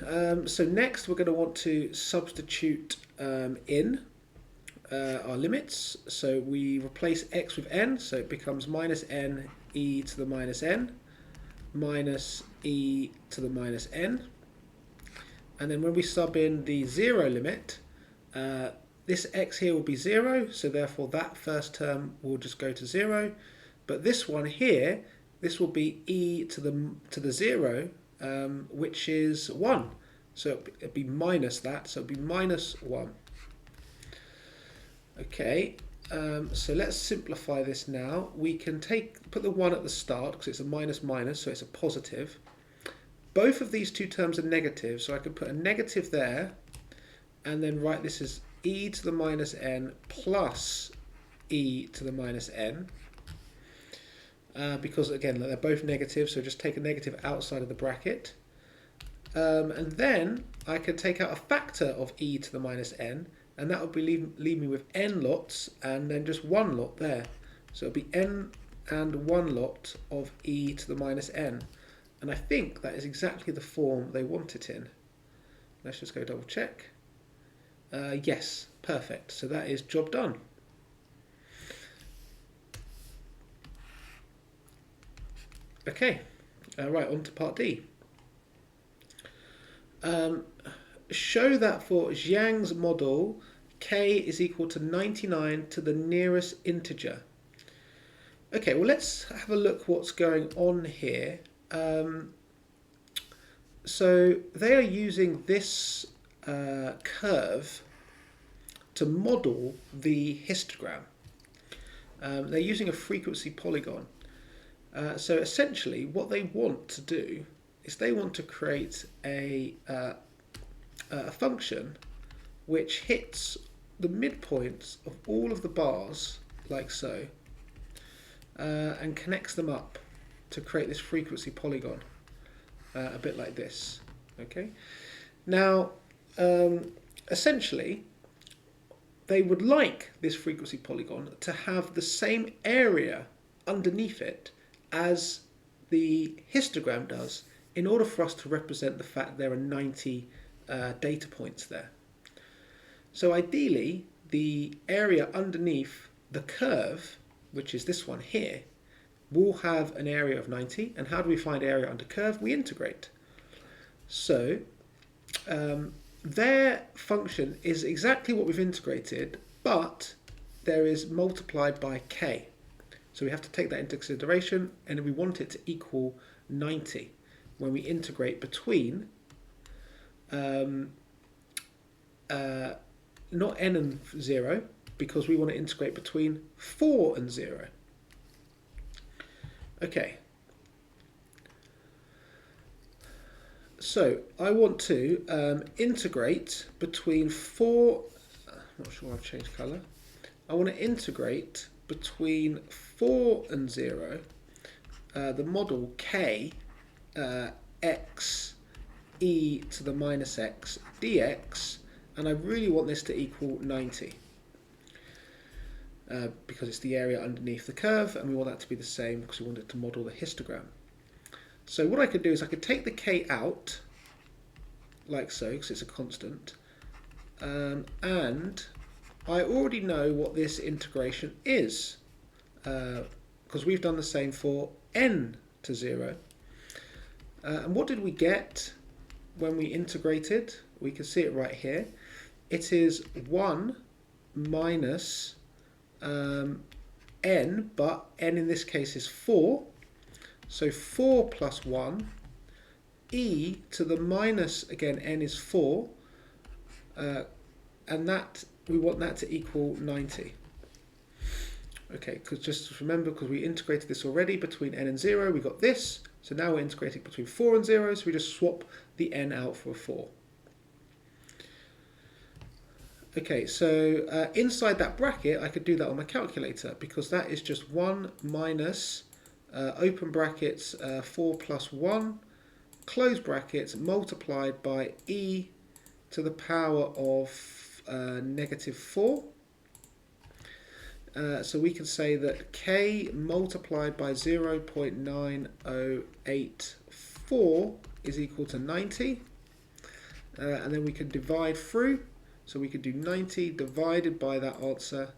so next we're going to want to substitute in our limits. So we replace x with n, so it becomes minus n e to the minus n, minus e to the minus n. And then when we sub in the 0 limit, this x here will be 0, so therefore that first term will just go to 0. But this one here, this will be e to the 0, which is 1. So it'll be minus that, so it'll be minus 1. Okay, so let's simplify this now. We can put the 1 at the start because it's a minus minus, so it's a positive. Both of these two terms are negative, so I can put a negative there and then write this as e to the minus n plus e to the minus n. Because again, they're both negative, so just take a negative outside of the bracket. And then I can take out a factor of e to the minus n, and that would leave me with n lots and then just 1 lot there. So it'll be n and 1 lot of e to the minus n. And I think that is exactly the form they want it in. Let's just go double check. Yes, perfect. So that is job done. Okay, right, on to part D. Show that for Zhang's model, k is equal to 99 to the nearest integer. Okay, well let's have a look what's going on here. So they are using this curve to model the histogram. They're using a frequency polygon. So essentially what they want to do is they want to create a function which hits the midpoints of all of the bars, like so, and connects them up to create this frequency polygon, a bit like this. Okay. Now, essentially, they would like this frequency polygon to have the same area underneath it as the histogram does, in order for us to represent the fact there are 90 data points there. So ideally, the area underneath the curve, which is this one here, will have an area of 90. And how do we find area under curve? We integrate. So their function is exactly what we've integrated, but there is multiplied by k. So we have to take that into consideration, and we want it to equal 90 when we integrate between not n and 0, because we want to integrate between 4 and 0. Okay. So I want to integrate between 4, I'm not sure I've changed colour. I want to integrate between 4 and 0 the model k x e to the minus x dx, and I really want this to equal 90 because it's the area underneath the curve, and we want that to be the same because we want it to model the histogram. So what I could do is I could take the k out, like so, because it's a constant, and I already know what this integration is, because we've done the same for n to 0. And what did we get when we integrated? We can see it right here. It is 1 minus n, but n in this case is 4. So 4 plus 1, e to the minus, again, n is 4, and that we want that to equal 90. Okay, because just remember, because we integrated this already between n and 0, we got this. So now we're integrating between 4 and 0, so we just swap the n out for a 4. Okay, so inside that bracket, I could do that on my calculator, because that is just 1 minus, open brackets, 4 plus 1, close brackets, multiplied by e to the power of negative 4. So we can say that k multiplied by 0.9084 is equal to 90. And then we can divide through. So we could do 90 divided by that answer.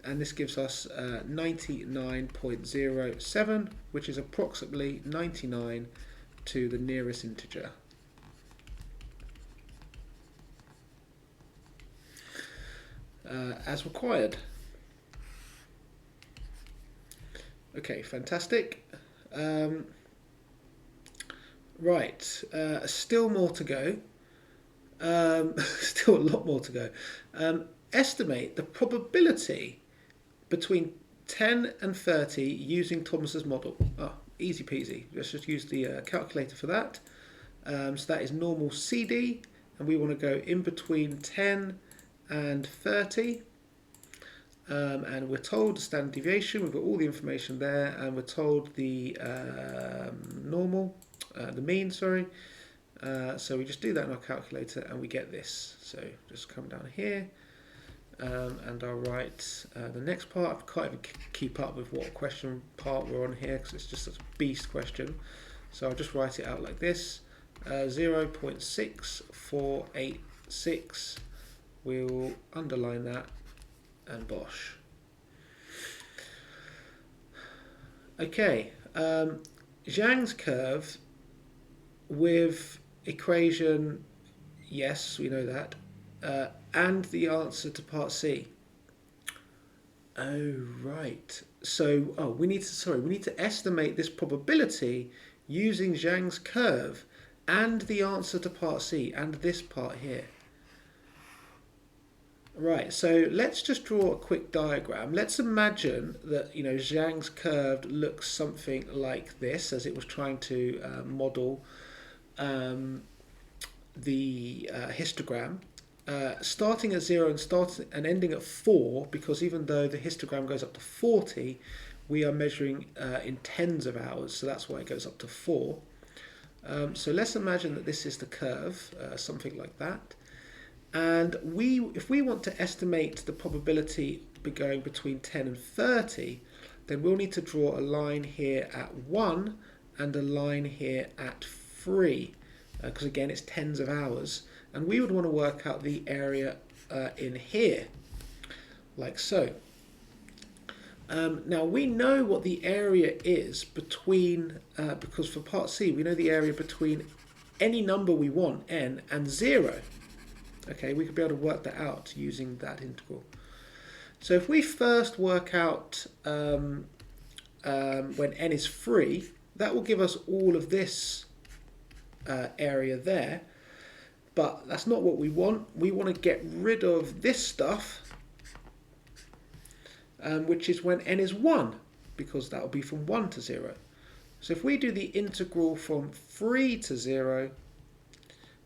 And this gives us 99.07, which is approximately 99 to the nearest integer. As required. Okay, fantastic. Right, still more to go. Still a lot more to go. Estimate the probability between 10 and 30 using Thomas's model. Oh, easy peasy. Let's just use the calculator for that. So that is normal CD, and we want to go in between 10 and 30, and we're told the standard deviation, we've got all the information there, and we're told the normal, the mean, sorry. So we just do that in our calculator and we get this. So just come down here, and I'll write the next part. I can't even keep up with what question part we're on here because it's just a beast question. So I'll just write it out like this, 0.6486. We'll underline that and bosh. Okay, Zhang's curve with equation, yes, we know that, and the answer to part C. Oh, right. So, we need to estimate this probability using Zhang's curve and the answer to part C and this part here. Right, so let's just draw a quick diagram. Let's imagine that, Zhang's curve looks something like this, as it was trying to model the histogram. Starting at 0 and ending at 4, because even though the histogram goes up to 40, we are measuring in tens of hours, so that's why it goes up to 4. So let's imagine that this is the curve, something like that. And if we want to estimate the probability going between 10 and 30, then we'll need to draw a line here at 1 and a line here at 3, because again it's tens of hours. And we would want to work out the area in here, like so. Now we know what the area is between, because for part C we know the area between any number we want, n, and 0. Okay, we could be able to work that out using that integral. So if we first work out when n is 3, that will give us all of this area there. But that's not what we want. We want to get rid of this stuff, which is when n is 1, because that will be from 1 to 0. So if we do the integral from 3 to 0,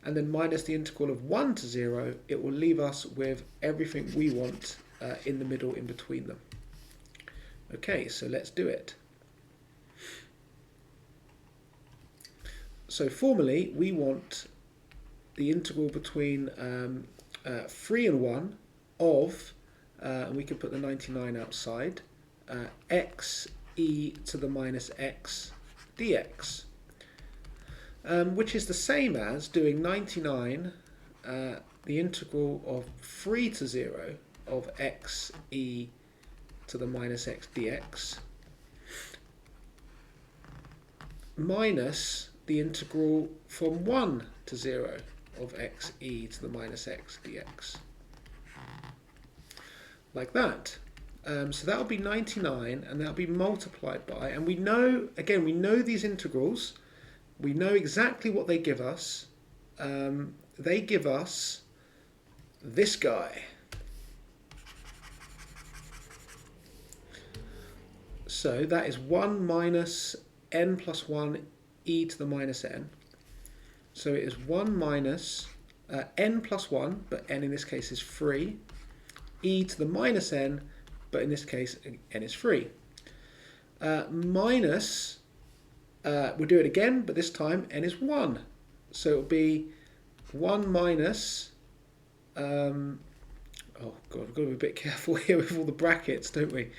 and then minus the integral of 1 to 0, it will leave us with everything we want in the middle in between them. Okay, so let's do it. So formally, we want the integral between 3 and 1 of, and we can put the 99 outside, x e to the minus x dx. Which is the same as doing 99, the integral of 3 to 0 of x e to the minus x dx, minus the integral from 1 to 0 of x e to the minus x dx. Like that. So that will be 99, and that will be multiplied by, and we know, again, we know these integrals. We know exactly what they give us. They give us this guy. So that is 1 minus n plus 1 e to the minus n. So it is 1 minus n plus 1, but n in this case is 3, e to the minus n, but in this case n is 3. Minus, we'll do it again, but this time n is 1. So it'll be 1 minus, oh god, we've got to be a bit careful here with all the brackets, don't we?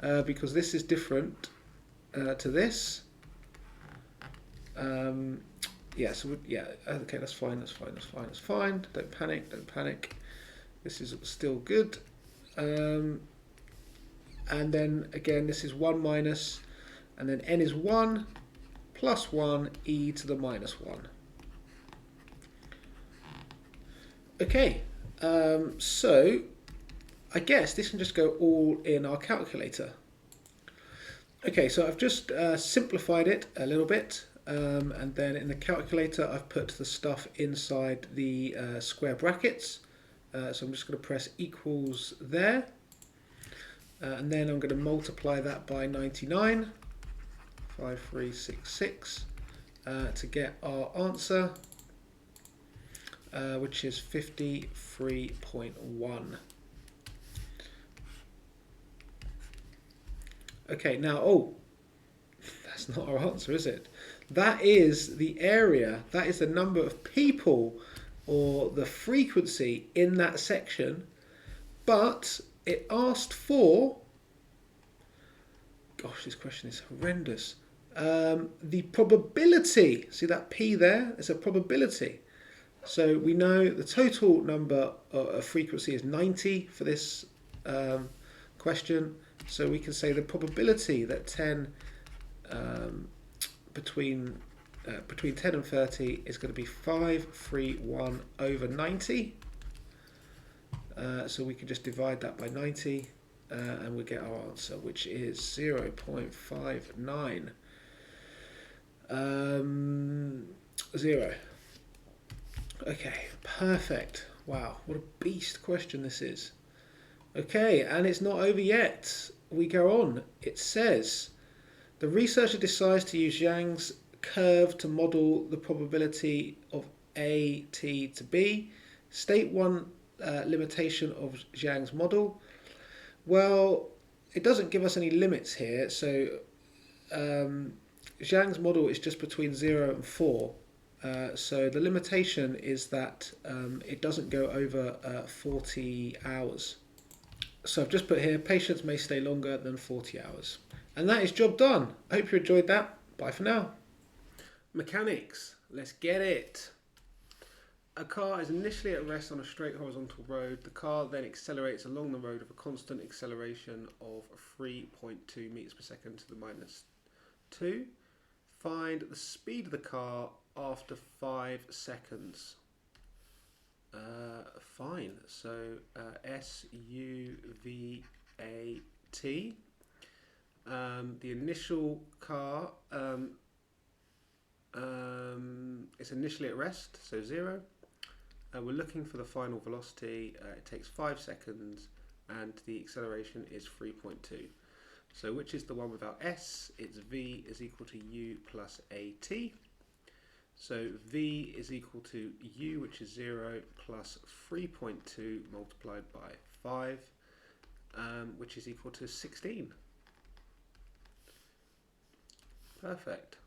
Because this is different to this. Yeah, so okay, that's fine. Don't panic. This is still good. And then again, this is 1 minus, and then n is 1 plus 1 e to the minus 1. Okay, so I guess this can just go all in our calculator. Okay, so I've just simplified it a little bit, and then in the calculator I've put the stuff inside the square brackets. So I'm just going to press equals there, and then I'm going to multiply that by 99, 5366, to get our answer, which is 53.1. Okay, now, that's not our answer, is it? That is the area, that is the number of people, or the frequency in that section, but it asked for, gosh, this question is horrendous, the probability. See that P there? It's a probability. So we know the total number of frequency is 90 for this question. So we can say the probability that 10 between between 10 and 30 is going to be 531 over 90. So we can just divide that by 90 and we get our answer, which is 0.59. 0. Okay, perfect. Wow, what a beast question this is. Okay, and it's not over yet. We go on. It says, the researcher decides to use Young's curve to model the probability of A, T to B. State one limitation of Young's model. Well, it doesn't give us any limits here, so Young's model is just between 0 and 4. So the limitation is that it doesn't go over 40 hours. So I've just put here, patients may stay longer than 40 hours. And that is job done. I hope you enjoyed that. Bye for now. Mechanics. Let's get it. A car is initially at rest on a straight horizontal road. The car then accelerates along the road with a constant acceleration of 3.2 meters per second to the minus 2. Find the speed of the car after 5 seconds. Fine. So SUVAT. The initial car is initially at rest, so 0. We're looking for the final velocity. It takes 5 seconds, and the acceleration is 3.2. So which is the one without S? It's V is equal to U plus AT. So V is equal to U, which is 0, plus 3.2 multiplied by 5, which is equal to 16. Perfect.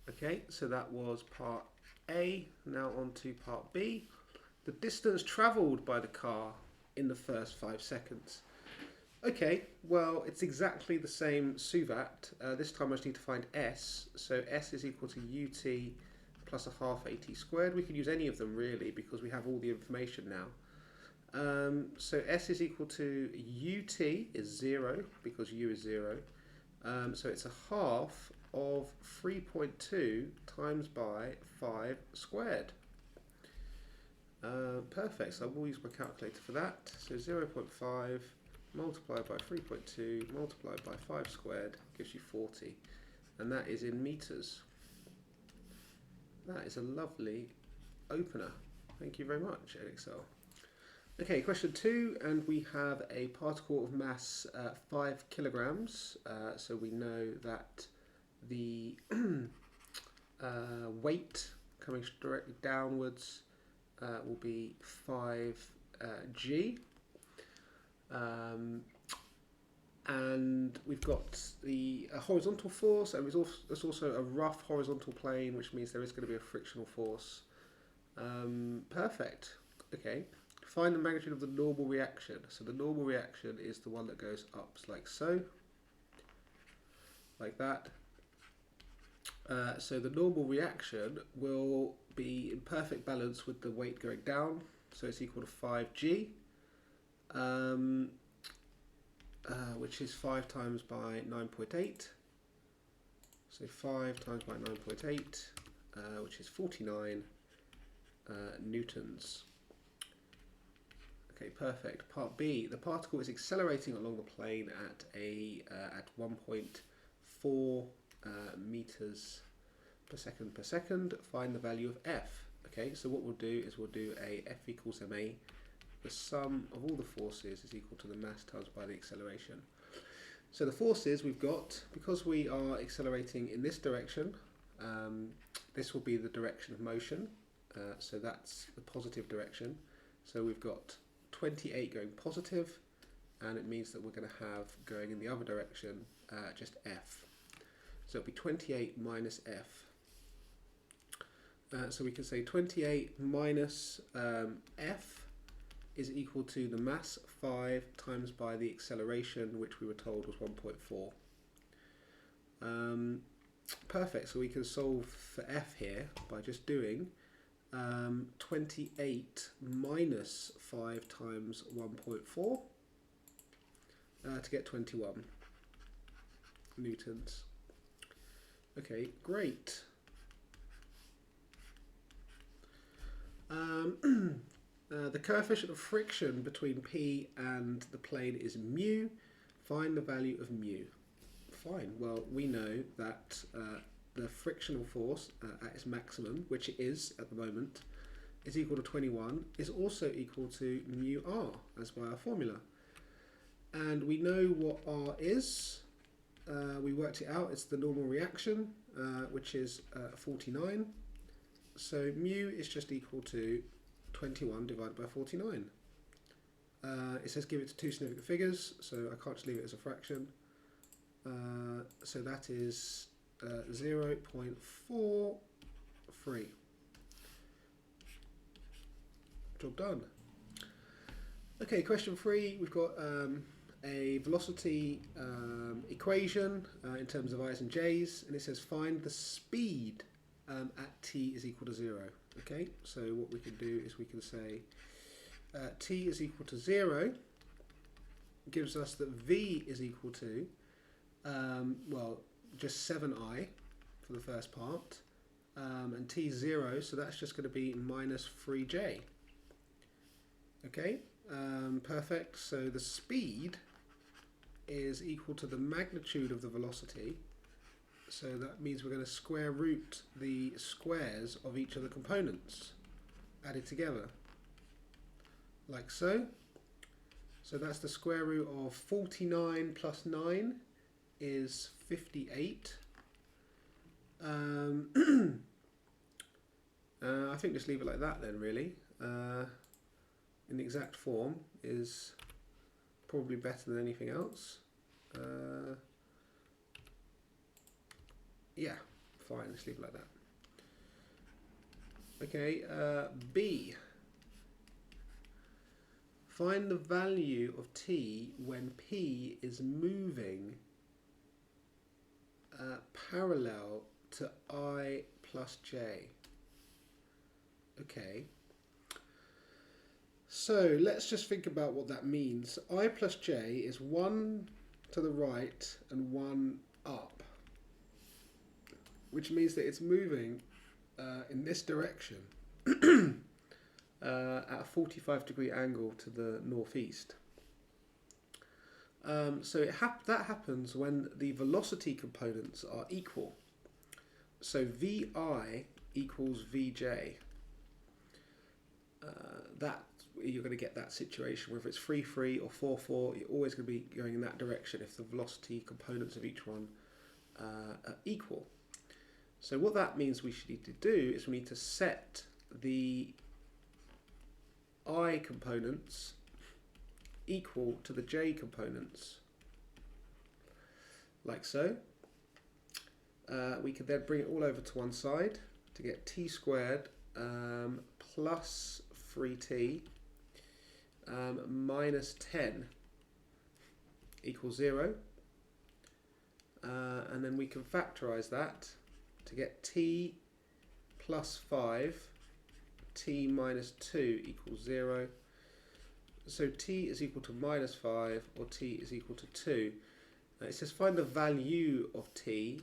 Okay, so that was part A. Now on to part B. The distance travelled by the car in the first 5 seconds. Okay, well, it's exactly the same SUVAT. This time I just need to find S. So S is equal to UT plus a half AT squared. We could use any of them really because we have all the information now. So S is equal to UT is 0 because U is 0. So it's a half of 3.2 times by 5 squared. Perfect, so I will use my calculator for that. So 0.5 multiplied by 3.2 multiplied by 5 squared gives you 40. And that is in meters. That is a lovely opener. Thank you very much, EDEXCEL. Okay, question 2, and we have a particle of mass 5 kilograms. So we know that the weight coming directly downwards will be 5g. And we've got the horizontal force, and there's also a rough horizontal plane, which means there is going to be a frictional force. Perfect. Okay. Find the magnitude of the normal reaction. So the normal reaction is the one that goes up like so, like that. So the normal reaction will be in perfect balance with the weight going down. So it's equal to 5g, which is 5 times by 9.8. So 5 times by 9.8, which is 49 newtons. Okay, perfect. Part B, the particle is accelerating along the plane at 1.4 meters per second. Find the value of F. Okay, so what we'll do is we'll do a F equals ma. The sum of all the forces is equal to the mass times by the acceleration. So the forces we've got, because we are accelerating in this direction, this will be the direction of motion. So that's the positive direction. So we've got 28 going positive, and it means that we're going to have going in the other direction just F. So it'll be 28 minus F. So we can say 28 minus F is equal to the mass 5 times by the acceleration, which we were told was 1.4. Perfect, so we can solve for F here by just doing 28 minus 5 times 1.4 to get 21 newtons. Okay, great. The coefficient of friction between P and the plane is mu. Find the value of mu. Fine, well, we know that the frictional force at its maximum, which it is at the moment, is equal to 21, is also equal to mu r, as by our formula. And we know what r is. We worked it out, it's the normal reaction, which is 49. So mu is just equal to 21 divided by 49. It says give it to two significant figures, so I can't just leave it as a fraction. So that is 0.43. Job done. Okay, question 3. We've got a velocity equation in terms of i's and j's, and it says find the speed at t is equal to 0. Okay, so what we can do is we can say t is equal to 0 gives us that v is equal to well, just 7i for the first part, and t is 0, so that's just going to be minus 3j. Okay, perfect. So the speed is equal to the magnitude of the velocity, so that means we're going to square root the squares of each of the components added together, like so. So that's the square root of 49 plus 9 is 58. I think just leave it like that then, really. In the exact form is probably better than anything else. Yeah, fine, let's leave it like that. Okay, B. Find the value of t when P is moving parallel to I plus j. Okay. So let's just think about what that means. I plus j is 1 to the right and 1 up, which means that it's moving in this direction at a 45-degree angle to the northeast. So that happens when the velocity components are equal. So vi equals vj. That you're going to get that situation, whether it's 3-3 or 4-4, you're always going to be going in that direction if the velocity components of each one are equal. So what that means we should need to do is we need to set the I components equal to the j components, like so. We could then bring it all over to one side to get t squared plus 3t minus 10 equals 0. And then we can factorize that to get t plus 5, t minus 2 equals 0. So t is equal to minus 5 or t is equal to 2. It says find the value of t,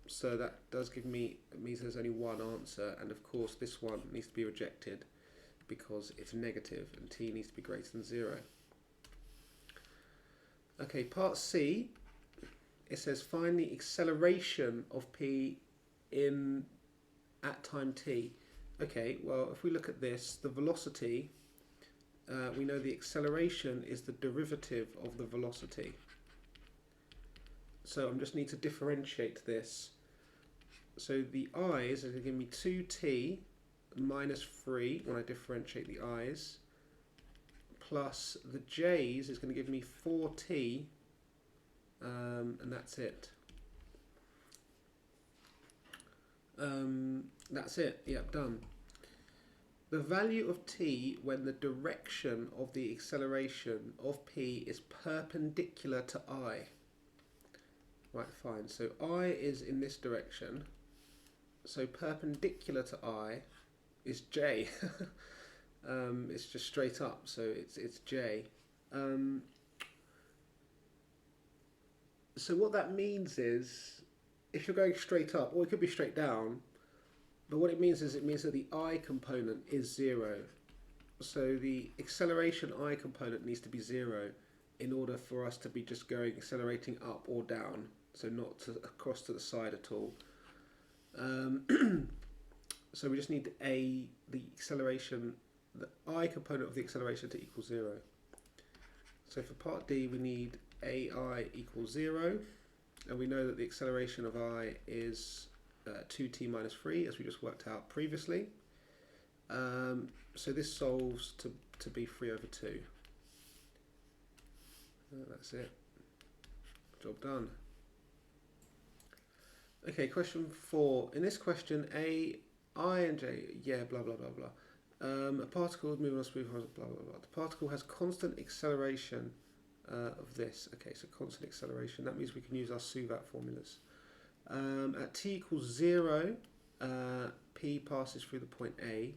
so that does give me, it means there's only one answer, and of course this one needs to be rejected because it's negative and t needs to be greater than 0. Okay, part C, it says find the acceleration of p at time t. Okay, well if we look at this, the velocity, we know the acceleration is the derivative of the velocity. So I just need to differentiate this. So the i's are going to give me 2t minus 3 when I differentiate the i's, plus the j's is going to give me 4t, and that's it. That's it, yep, done. The value of t when the direction of the acceleration of p is perpendicular to I. Right, fine. So I is in this direction. So perpendicular to I is j. It's just straight up, so it's j. So what that means is if you're going straight up, or it could be straight down, but what it means is it means that the I component is 0. So the acceleration I component needs to be 0 in order for us to be just going accelerating up or down, so not across to the side at all. So we just need the acceleration, the I component of the acceleration to equal 0. So for part D we need AI equals 0, and we know that the acceleration of I is 2t minus 3, as we just worked out previously. So this solves to be 3 over 2. That's it. Job done. Okay, question 4. In this question, I and J, yeah, blah, blah, blah, blah. A particle is moving on smooth horizon, blah, blah, blah. The particle has constant acceleration of this. Okay, so constant acceleration. That means we can use our Suvat formulas. At t equals 0, P passes through the point A.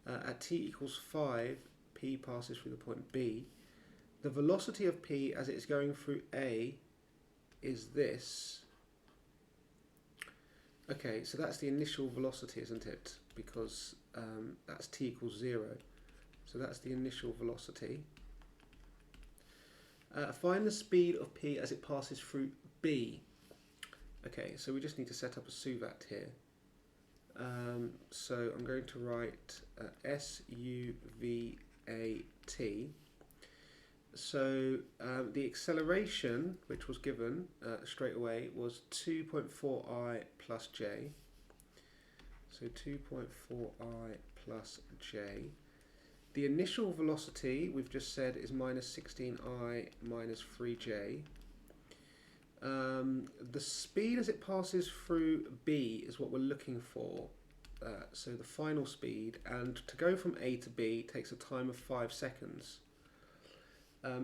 At t equals 5, P passes through the point B. The velocity of P as it is going through A is this. Okay, so that's the initial velocity, isn't it? Because that's t equals 0. So that's the initial velocity. Find the speed of P as it passes through B. Okay, so we just need to set up a Suvat here. So I'm going to write SUVAT. So the acceleration, which was given straight away, was 2.4i plus j. So 2.4i plus j. The initial velocity, we've just said, is minus 16i minus 3j. The speed as it passes through B is what we're looking for. So the final speed, and to go from A to B takes a time of 5 seconds.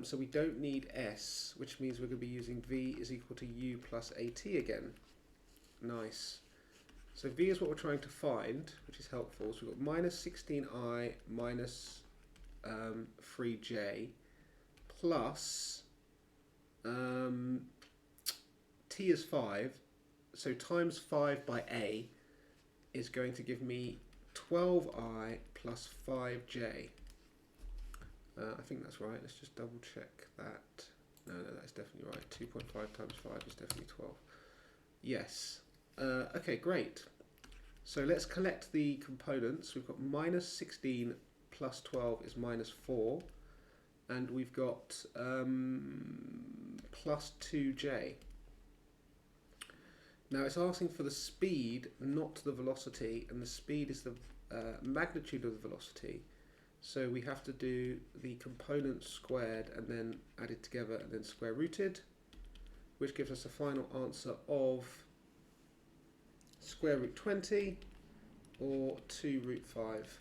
So we don't need S, which means we're going to be using V is equal to U plus AT again. Nice. So V is what we're trying to find, which is helpful. So we've got minus 16i minus 3j plus T is 5, so times 5 by A is going to give me 12i plus 5j. I think that's right. Let's just double check that. No, that's definitely right. 2.5 times 5 is definitely 12. Yes. Okay, great. So let's collect the components. We've got minus 16 plus 12 is minus 4. And we've got plus 2j. Now it's asking for the speed, not the velocity, and the speed is the magnitude of the velocity. So we have to do the components squared and then added together and then square rooted, which gives us a final answer of square root 20 or 2 root 5.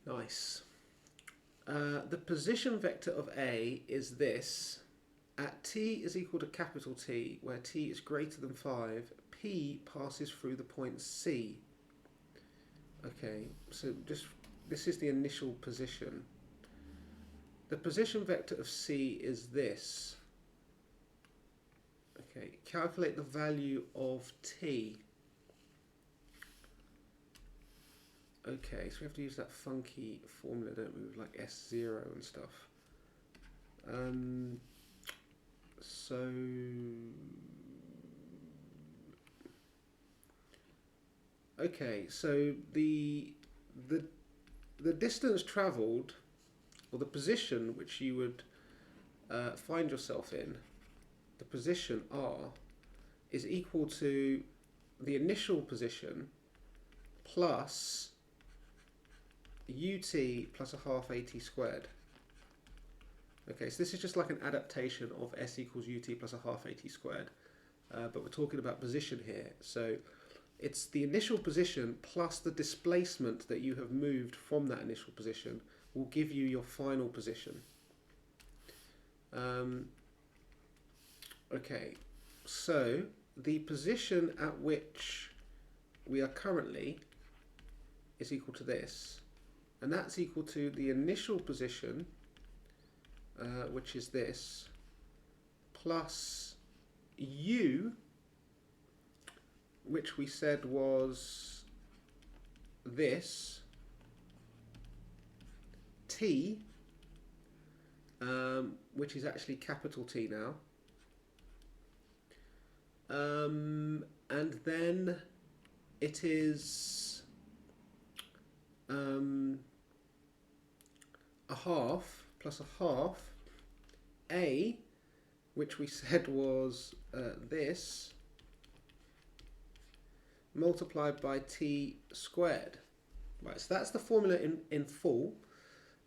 Nice. The position vector of A is this. At t is equal to capital T, where t is greater than 5, P passes through the point C. Okay, so this is the initial position. The position vector of C is this. Okay, calculate the value of t. Okay, so we have to use that funky formula, don't we, with like S0 and stuff. Okay, so the distance travelled, or the position which you would find yourself in, the position R, is equal to the initial position plus ut plus a half at squared. Okay, so this is just like an adaptation of s equals ut plus a half at squared, but we're talking about position here. So it's the initial position plus the displacement that you have moved from that initial position will give you your final position. Okay, so the position at which we are currently is equal to this, and that's equal to the initial position which is this, plus u, which we said was this, t, which is actually capital T now, and then it is a half plus a half, a, which we said was this, multiplied by t squared. Right, so that's the formula in full.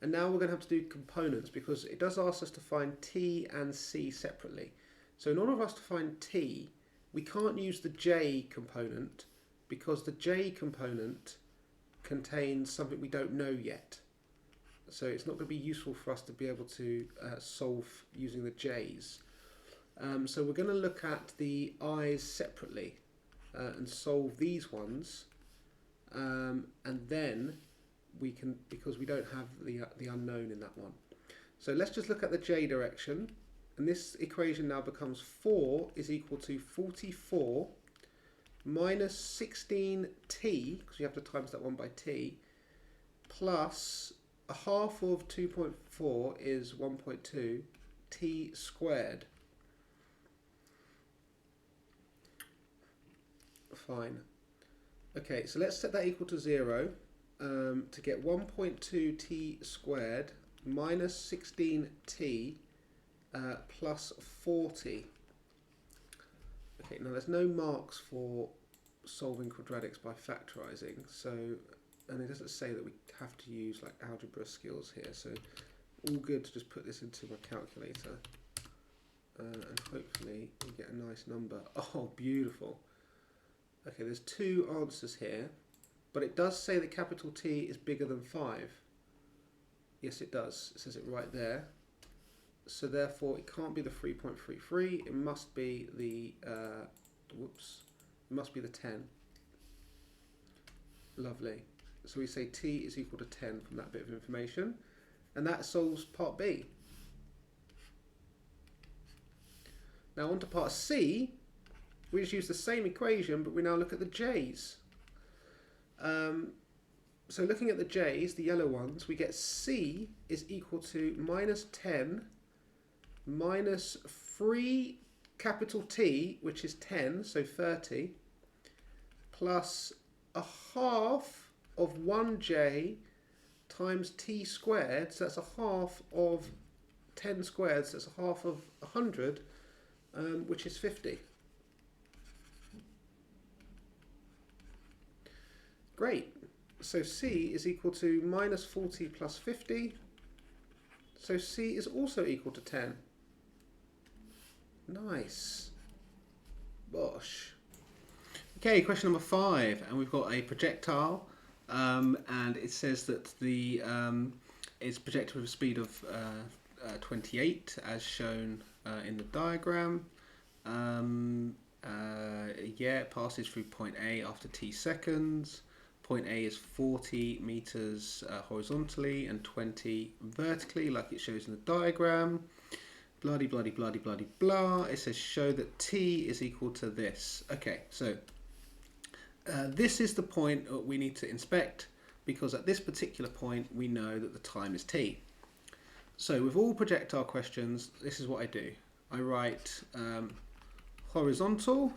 And now we're going to have to do components, because it does ask us to find t and c separately. So in order for us to find t, we can't use the j component, because the j component contains something we don't know yet. So it's not going to be useful for us to be able to solve using the j's. So we're going to look at the i's separately and solve these ones, and then we can, because we don't have the unknown in that one. So let's just look at the j direction, and this equation now becomes 4 is equal to 44 minus 16t, because you have to times that one by t, plus a half of 2.4 is 1.2 t squared. Fine. Okay, so let's set that equal to 0 to get 1.2 t squared minus 16t plus 40. Okay, now there's no marks for solving quadratics by factorising, so, and it doesn't say that we have to use like algebra skills here, so all good to just put this into my calculator and hopefully we get a nice number. Oh, beautiful. Okay, there's two answers here, but it does say that capital T is bigger than 5. Yes, it does. It says it right there. So therefore, it can't be the 3.33. It must be the it must be the 10. Lovely. So we say T is equal to 10 from that bit of information, and that solves part B. Now on to part C. We just use the same equation, but we now look at the J's. So looking at the J's, the yellow ones, we get C is equal to minus 10 minus 3 capital T, which is 10, so 30, plus a half of 1J times T squared, so that's a half of 10 squared, so that's a half of 100, which is 50. Great. So C is equal to minus 40 plus 50. So C is also equal to 10. Nice. Bosh. Okay, question number 5, and we've got a projectile, and it says that the it's projected with a speed of 28, as shown in the diagram. It passes through point A after t seconds. Point A is 40 meters horizontally and 20 vertically, like it shows in the diagram. Bloody, bloody, bloody, bloody, blah. It says show that t is equal to this. Okay, so this is the point we need to inspect, because at this particular point we know that the time is t. So with all projectile questions, this is what I do. I write horizontal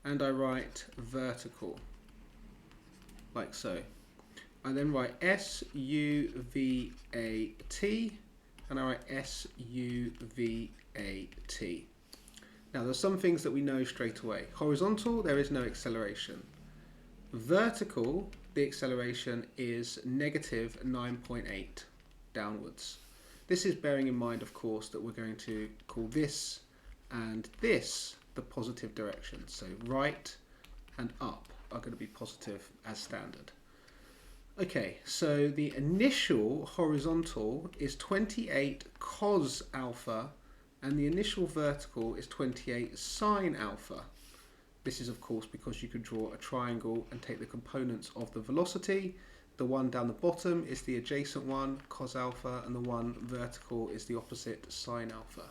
and I write vertical, like so. I then write S-U-V-A-T and I write S-U-V-A-T. Now there's some things that we know straight away. Horizontal, there is no acceleration. Vertical, the acceleration is negative 9.8 downwards. This is bearing in mind, of course, that we're going to call this and this the positive direction. So right and up are going to be positive as standard. Okay, so the initial horizontal is 28 cos alpha and the initial vertical is 28 sine alpha. This is of course because you could draw a triangle and take the components of the velocity. the one down the bottom is the adjacent one, cos alpha, and the one vertical is the opposite, sine alpha.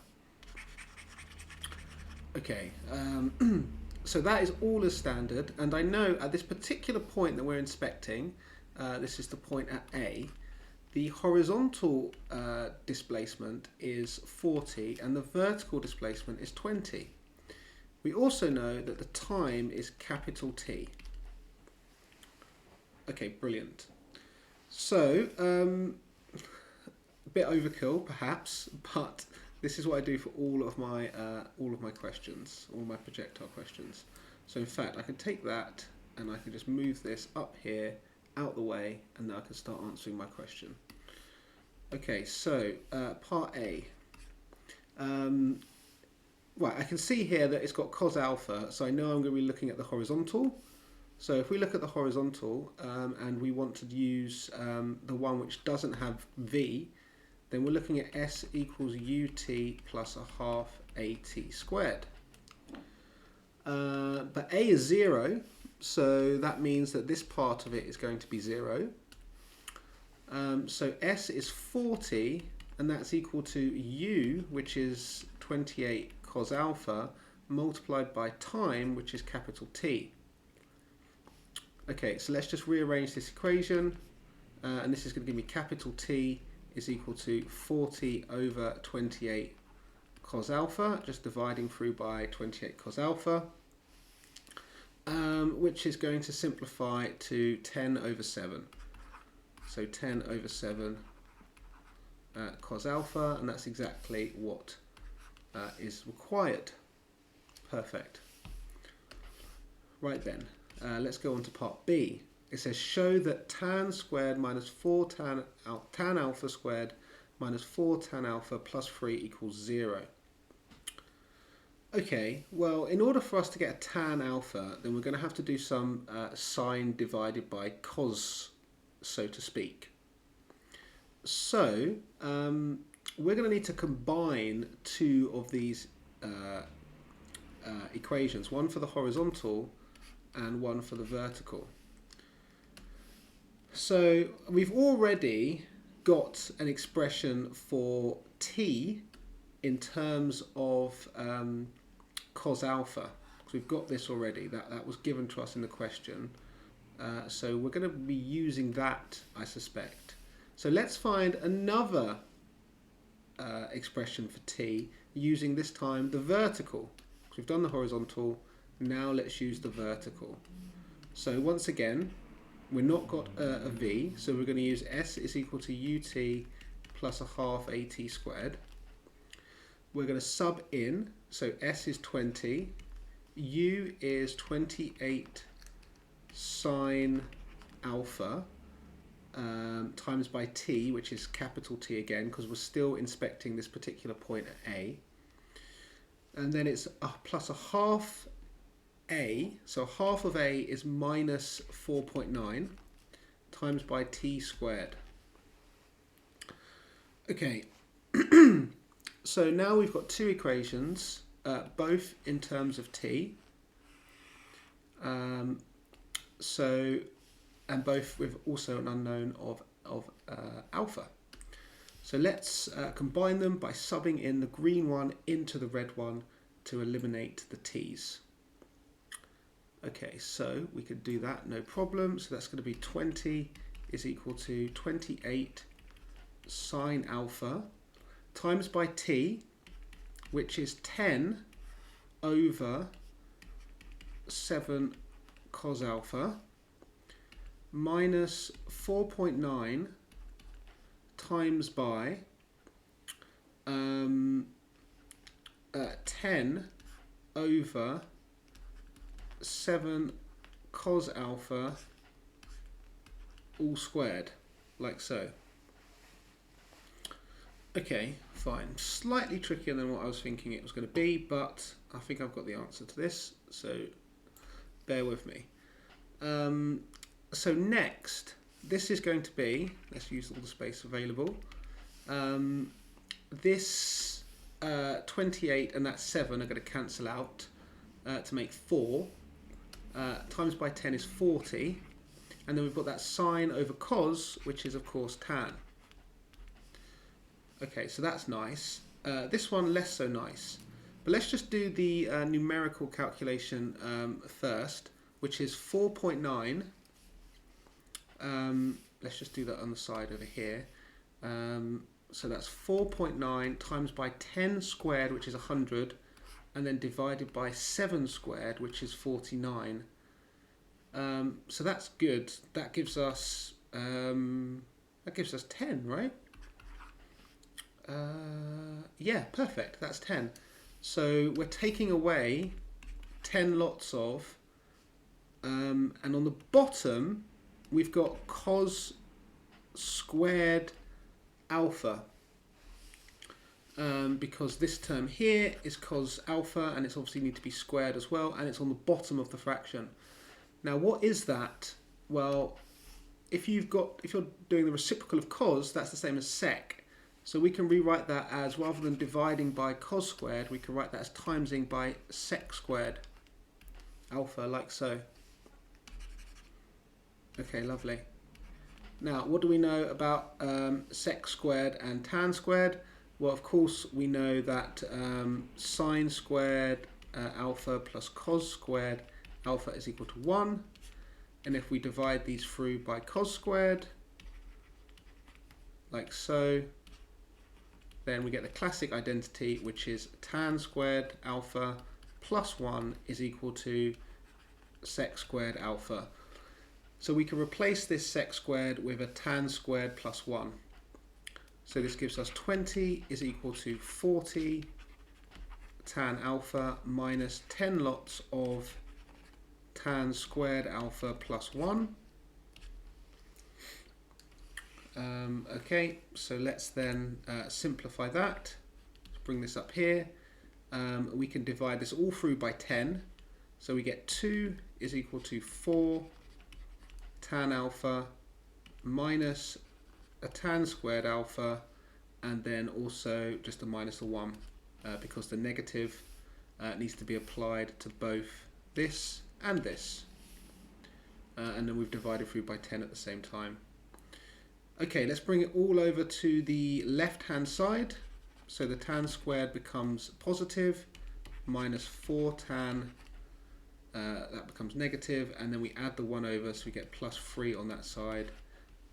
Okay, so that is all as standard, and I know at this particular point that we're inspecting, this is the point at A, the horizontal displacement is 40 and the vertical displacement is 20. We also know that the time is capital T. Okay, brilliant. So, a bit overkill perhaps, but this is what I do for all of my questions, all my projectile questions. So in fact, I can take that and I can just move this up here, out the way, and now I can start answering my question. Okay, so part A. Right, I can see here that it's got cos alpha, so I know I'm going to be looking at the horizontal. So if we look at the horizontal and we want to use the one which doesn't have V, then we're looking at S equals UT plus a half AT squared. But A is 0, so that means that this part of it is going to be 0. So S is 40, and that's equal to U, which is 28 cos alpha, multiplied by time, which is capital T. Okay, so let's just rearrange this equation, and this is going to give me capital T is equal to 40 over 28 cos alpha, just dividing through by 28 cos alpha, which is going to simplify to 10 over 7. So 10 over 7 cos alpha, and that's exactly what is required. Perfect. Right then. Let's go on to part B. It says show that tan squared minus 4 tan alpha squared minus 4 tan alpha plus 3 equals 0. Okay, well, in order for us to get a tan alpha, then we're going to have to do some sine divided by cos, so to speak. So we're going to need to combine two of these equations, one for the horizontal and one for the vertical. So we've already got an expression for T in terms of cos alpha. So we've got this already, that was given to us in the question. So we're going to be using that, I suspect. So let's find another expression for T using this time the vertical. So we've done the horizontal. Now let's use the vertical. So once again, we've not got a V, so we're going to use S is equal to UT plus a half AT squared. We're going to sub in, so S is 20, U is 28 sine alpha times by T, which is capital T again, because we're still inspecting this particular point at A. And then it's plus a half A, so half of A is minus 4.9 times by T squared. Okay, so now we've got two equations, both in terms of T, and both with also an unknown of alpha. So let's combine them by subbing in the green one into the red one to eliminate the T's. Okay, so we could do that, no problem. So that's going to be 20 is equal to 28 sine alpha times by T, which is 10 over 7 cos alpha, minus 4.9 times by 10 over 7 cos alpha all squared, like so. Okay, fine. Slightly trickier than what I was thinking it was going to be, but I think I've got the answer to this, so bear with me. So next, this is going to be, let's use all the space available, this 28 and that 7 are going to cancel out to make 4. Times by 10 is 40. and then we've got that sine over cos, which is of course tan. Okay, so that's nice. This one less so nice. But let's just do the numerical calculation first, which is 4.9. Let's just do that on the side over here. So that's 4.9 times by 10 squared, which is 100, and then divided by 7 squared, which is 49. So that's good. That gives us 10, right? Yeah, perfect. That's 10. So we're taking away 10 lots of, and on the bottom we've got cos squared alpha, because this term here is cos alpha, and it's obviously need to be squared as well, and it's on the bottom of the fraction. Now what is that? Well, if you're doing the reciprocal of cos, that's the same as sec. So we can rewrite that as, rather than dividing by cos squared, we can write that as timesing by sec squared alpha, like so. Okay, lovely. Now, what do we know about sec squared and tan squared? Well, of course, we know that sine squared alpha plus cos squared alpha is equal to 1. And if we divide these through by cos squared, like so, then we get the classic identity, which is tan squared alpha plus 1 is equal to sec squared alpha. So we can replace this sec squared with a tan squared plus 1. So this gives us 20 is equal to 40 tan alpha minus 10 lots of tan squared alpha plus 1. Okay, so let's then simplify that. Let's bring this up here. We can divide this all through by 10. So we get 2 is equal to 4 tan alpha minus a tan squared alpha, and then also just a minus a 1, because the negative needs to be applied to both this and this. And then we've divided through by 10 at the same time. Okay, let's bring it all over to the left-hand side. So the tan squared becomes positive, minus 4 tan, that becomes negative, and then we add the 1 over, so we get plus 3 on that side.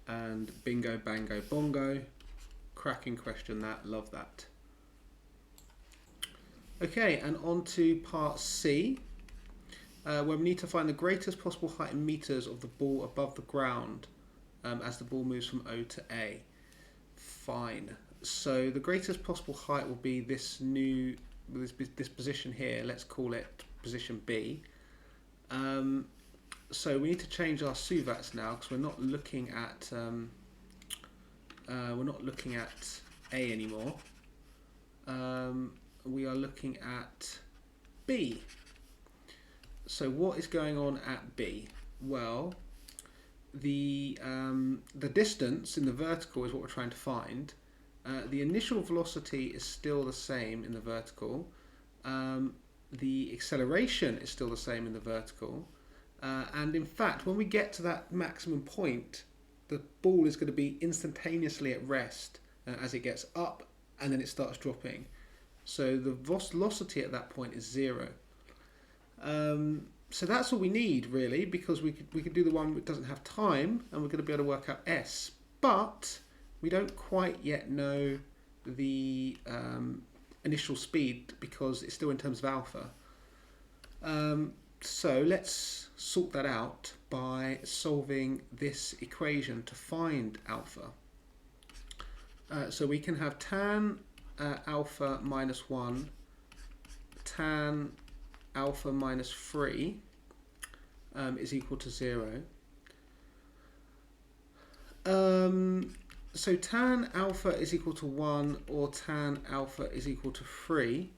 And bingo, bango, bongo. Cracking question that, love that. Okay, and on to part C, where we need to find the greatest possible height in meters of the ball above the ground. As the ball moves from O to A. Fine. So the greatest possible height will be this position here. Let's call it position B. So we need to change our suvats now, because we're not looking at A anymore. We are looking at B. So what is going on at B? Well, the distance in the vertical is what we're trying to find. The initial velocity is still the same in the vertical. The acceleration is still the same in the vertical. And in fact, when we get to that maximum point, the ball is going to be instantaneously at rest as it gets up, and then it starts dropping. So the velocity at that point is 0. So that's all we need, really, because we could do the one that doesn't have time, and we're going to be able to work out S. But we don't quite yet know the initial speed, because it's still in terms of alpha. So let's sort that out by solving this equation to find alpha. So we can have tan alpha minus 1, tan alpha minus 3 is equal to 0. So tan alpha is equal to 1 or tan alpha is equal to 3.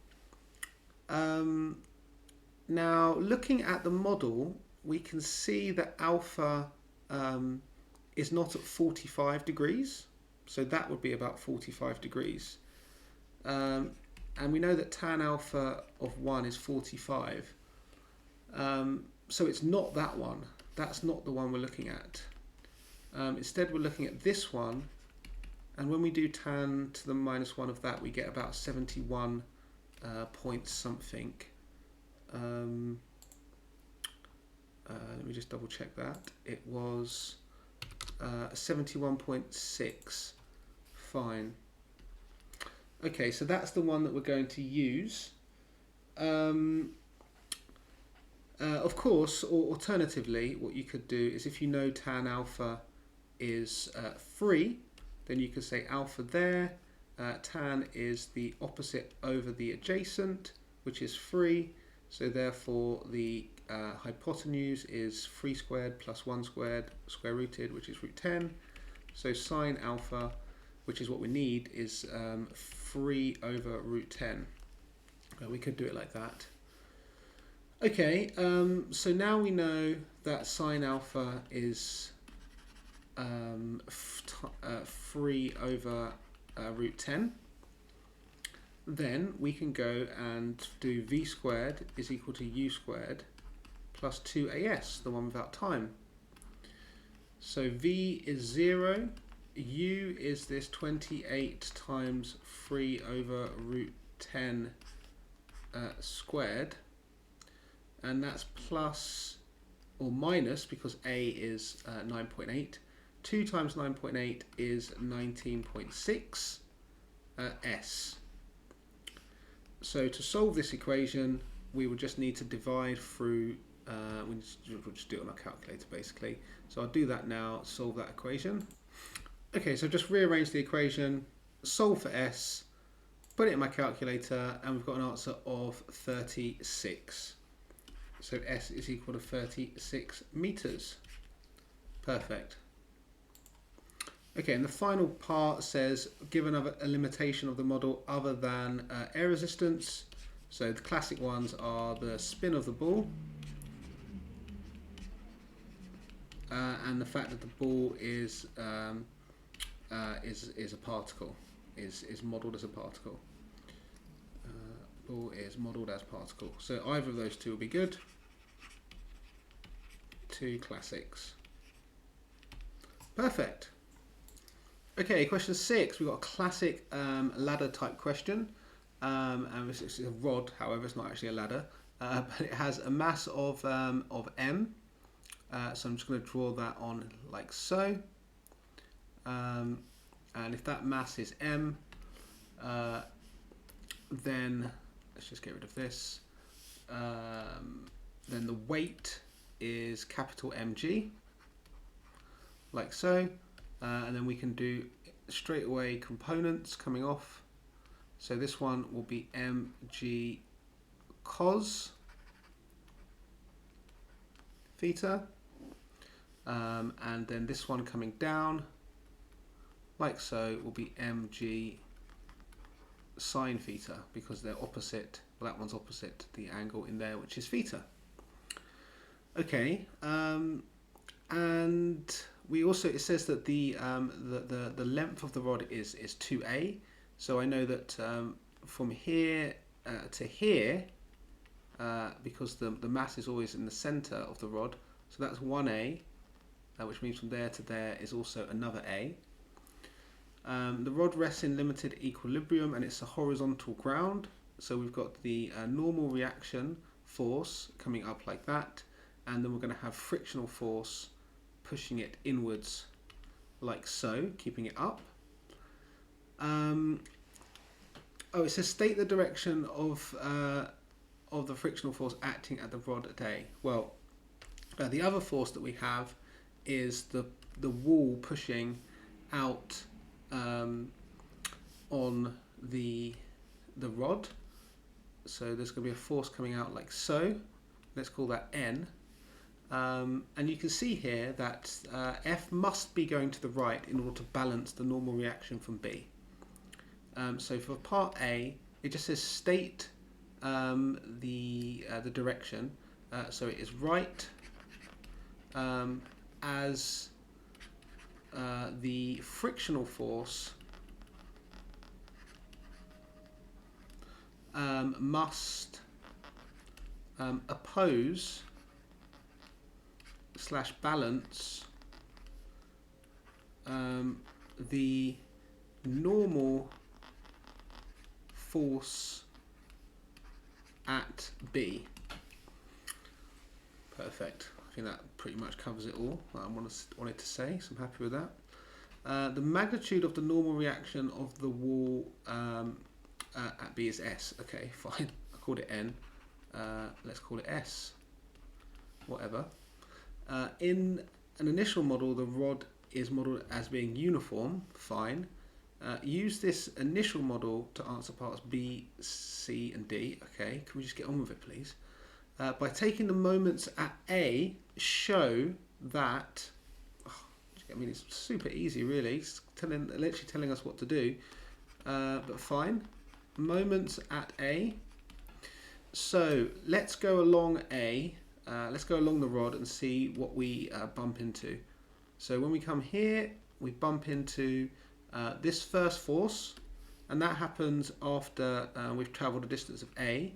Now, looking at the model, we can see that alpha is not at 45 degrees. So that would be about 45 degrees. And we know that tan alpha of 1 is 45. So it's not that one. that's not the one we're looking at. Instead we're looking at this one, and when we do tan to the -1 of that, we get about 71 point something. Let me just double check that. It was 71.6. Fine. Okay, so that's the one that we're going to use. Of course, or alternatively, what you could do is, if you know tan alpha is 3, then you could say alpha there. Tan is the opposite over the adjacent, which is 3. So therefore, the hypotenuse is 3 squared plus 1 squared square rooted, which is √10. So sine alpha, which is what we need, is 3 over √10. We could do it like that. Okay, so now we know that sine alpha is 3 over √10. Then we can go and do v squared is equal to u squared plus 2as, the one without time. So v is 0, u is this 28 times 3 over √10 squared, and that's plus or minus, because a is 9.8. 2 times 9.8 is 19.6 s. So to solve this equation, we would just need to divide through, we'll just do it on our calculator basically. So I'll do that now, solve that equation. Okay, so just rearrange the equation, solve for s, put it in my calculator, and we've got an answer of 36. So s is equal to 36 meters. Perfect. Okay, and the final part says, given a limitation of the model other than air resistance. So the classic ones are the spin of the ball, and the fact that the ball is a particle, is modelled as a particle. Ball is modelled as particle. So either of those two will be good. Two classics. Perfect. Okay, question 6. We've got a classic ladder type question. And it's a rod, however, it's not actually a ladder. But it has a mass of m. So I'm just going to draw that on like so. And if that mass is m, then let's just get rid of this. Then the weight is capital Mg, like so. And then we can do straight away components coming off. So this one will be mg cos theta. And then this one coming down, like so, will be mg sine theta, because they're opposite. Well, that one's opposite the angle in there, which is theta. Okay, and we also, it says that the length of the rod is 2a. So I know that from here to here, because the mass is always in the center of the rod, so that's 1a, which means from there to there is also another a. The rod rests in limited equilibrium and it's a horizontal ground. So we've got the normal reaction force coming up like that, and then we're going to have frictional force pushing it inwards like so, keeping it up. Oh, it says state the direction of the frictional force acting at the rod at A. Well, the other force that we have is the wall pushing out on the rod. So there's going to be a force coming out like so. Let's call that N. And you can see here that F must be going to the right in order to balance the normal reaction from B. So for part A, it just says state the direction. So it is right as the frictional force must oppose slash balance the normal force at B. Perfect. I think that pretty much covers it all that I wanted to say, so I'm happy with that. The magnitude of the normal reaction of the wall at B is S. Okay, fine. I called it N. Let's call it S. Whatever. In an initial model, the rod is modelled as being uniform. Fine. Use this initial model to answer parts B, C, and D. Okay, can we just get on with it, please? By taking the moments at A, show that. I mean, it's super easy, really. It's literally telling us what to do. But fine. Moments at A. So let's go along A. Let's go along the rod and see what we bump into. So when we come here, we bump into this first force, and that happens after we've travelled a distance of A.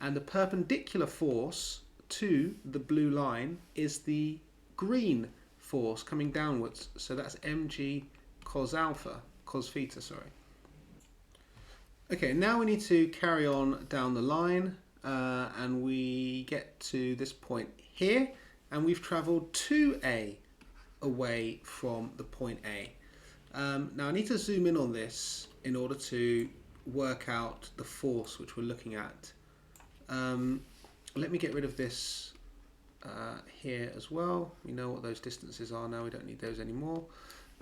And the perpendicular force to the blue line is the green force coming downwards. So that's mg cos theta, sorry. Okay, now we need to carry on down the line, and we get to this point here, and we've travelled 2A away from the point A. Now I need to zoom in on this in order to work out the force which we're looking at. Let me get rid of this here as well. We know what those distances are now, we don't need those anymore.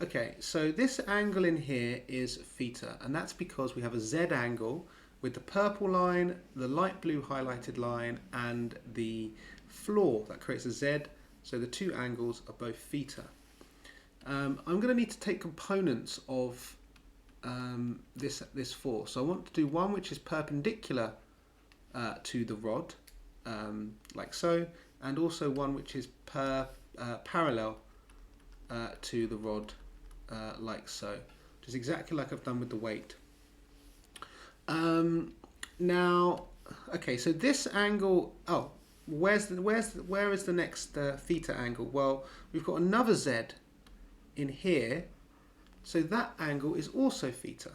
Okay, so this angle in here is theta, and that's because we have a Z angle with the purple line, the light blue highlighted line, and the floor that creates a Z, so the two angles are both theta. I'm going to need to take components of this force. So I want to do one which is perpendicular to the rod, like so, and also one which is parallel to the rod, like so, which is exactly like I've done with the weight. Now, okay, so this angle, where is the next theta angle? Well, we've got another Z in here, so that angle is also theta.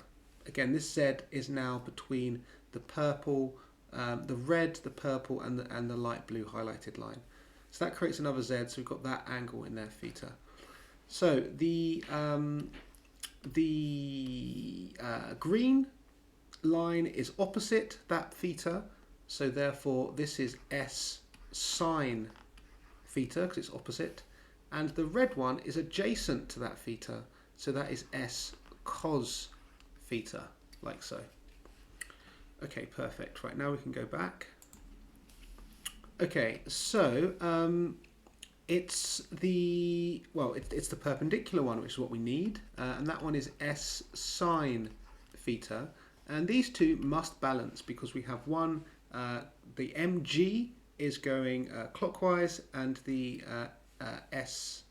Again, this Z is now between the purple, the red, the purple, and the light blue highlighted line. So that creates another Z, so we've got that angle in there, theta. So the green line is opposite that theta, so therefore this is S sine theta because it's opposite, and the red one is adjacent to that theta, so that is S cos theta, like so. Okay, perfect. Right, now we can go back. Okay, so it's the perpendicular one, which is what we need, and that one is S sine theta, and these two must balance because we have one, the mg is going clockwise, and the S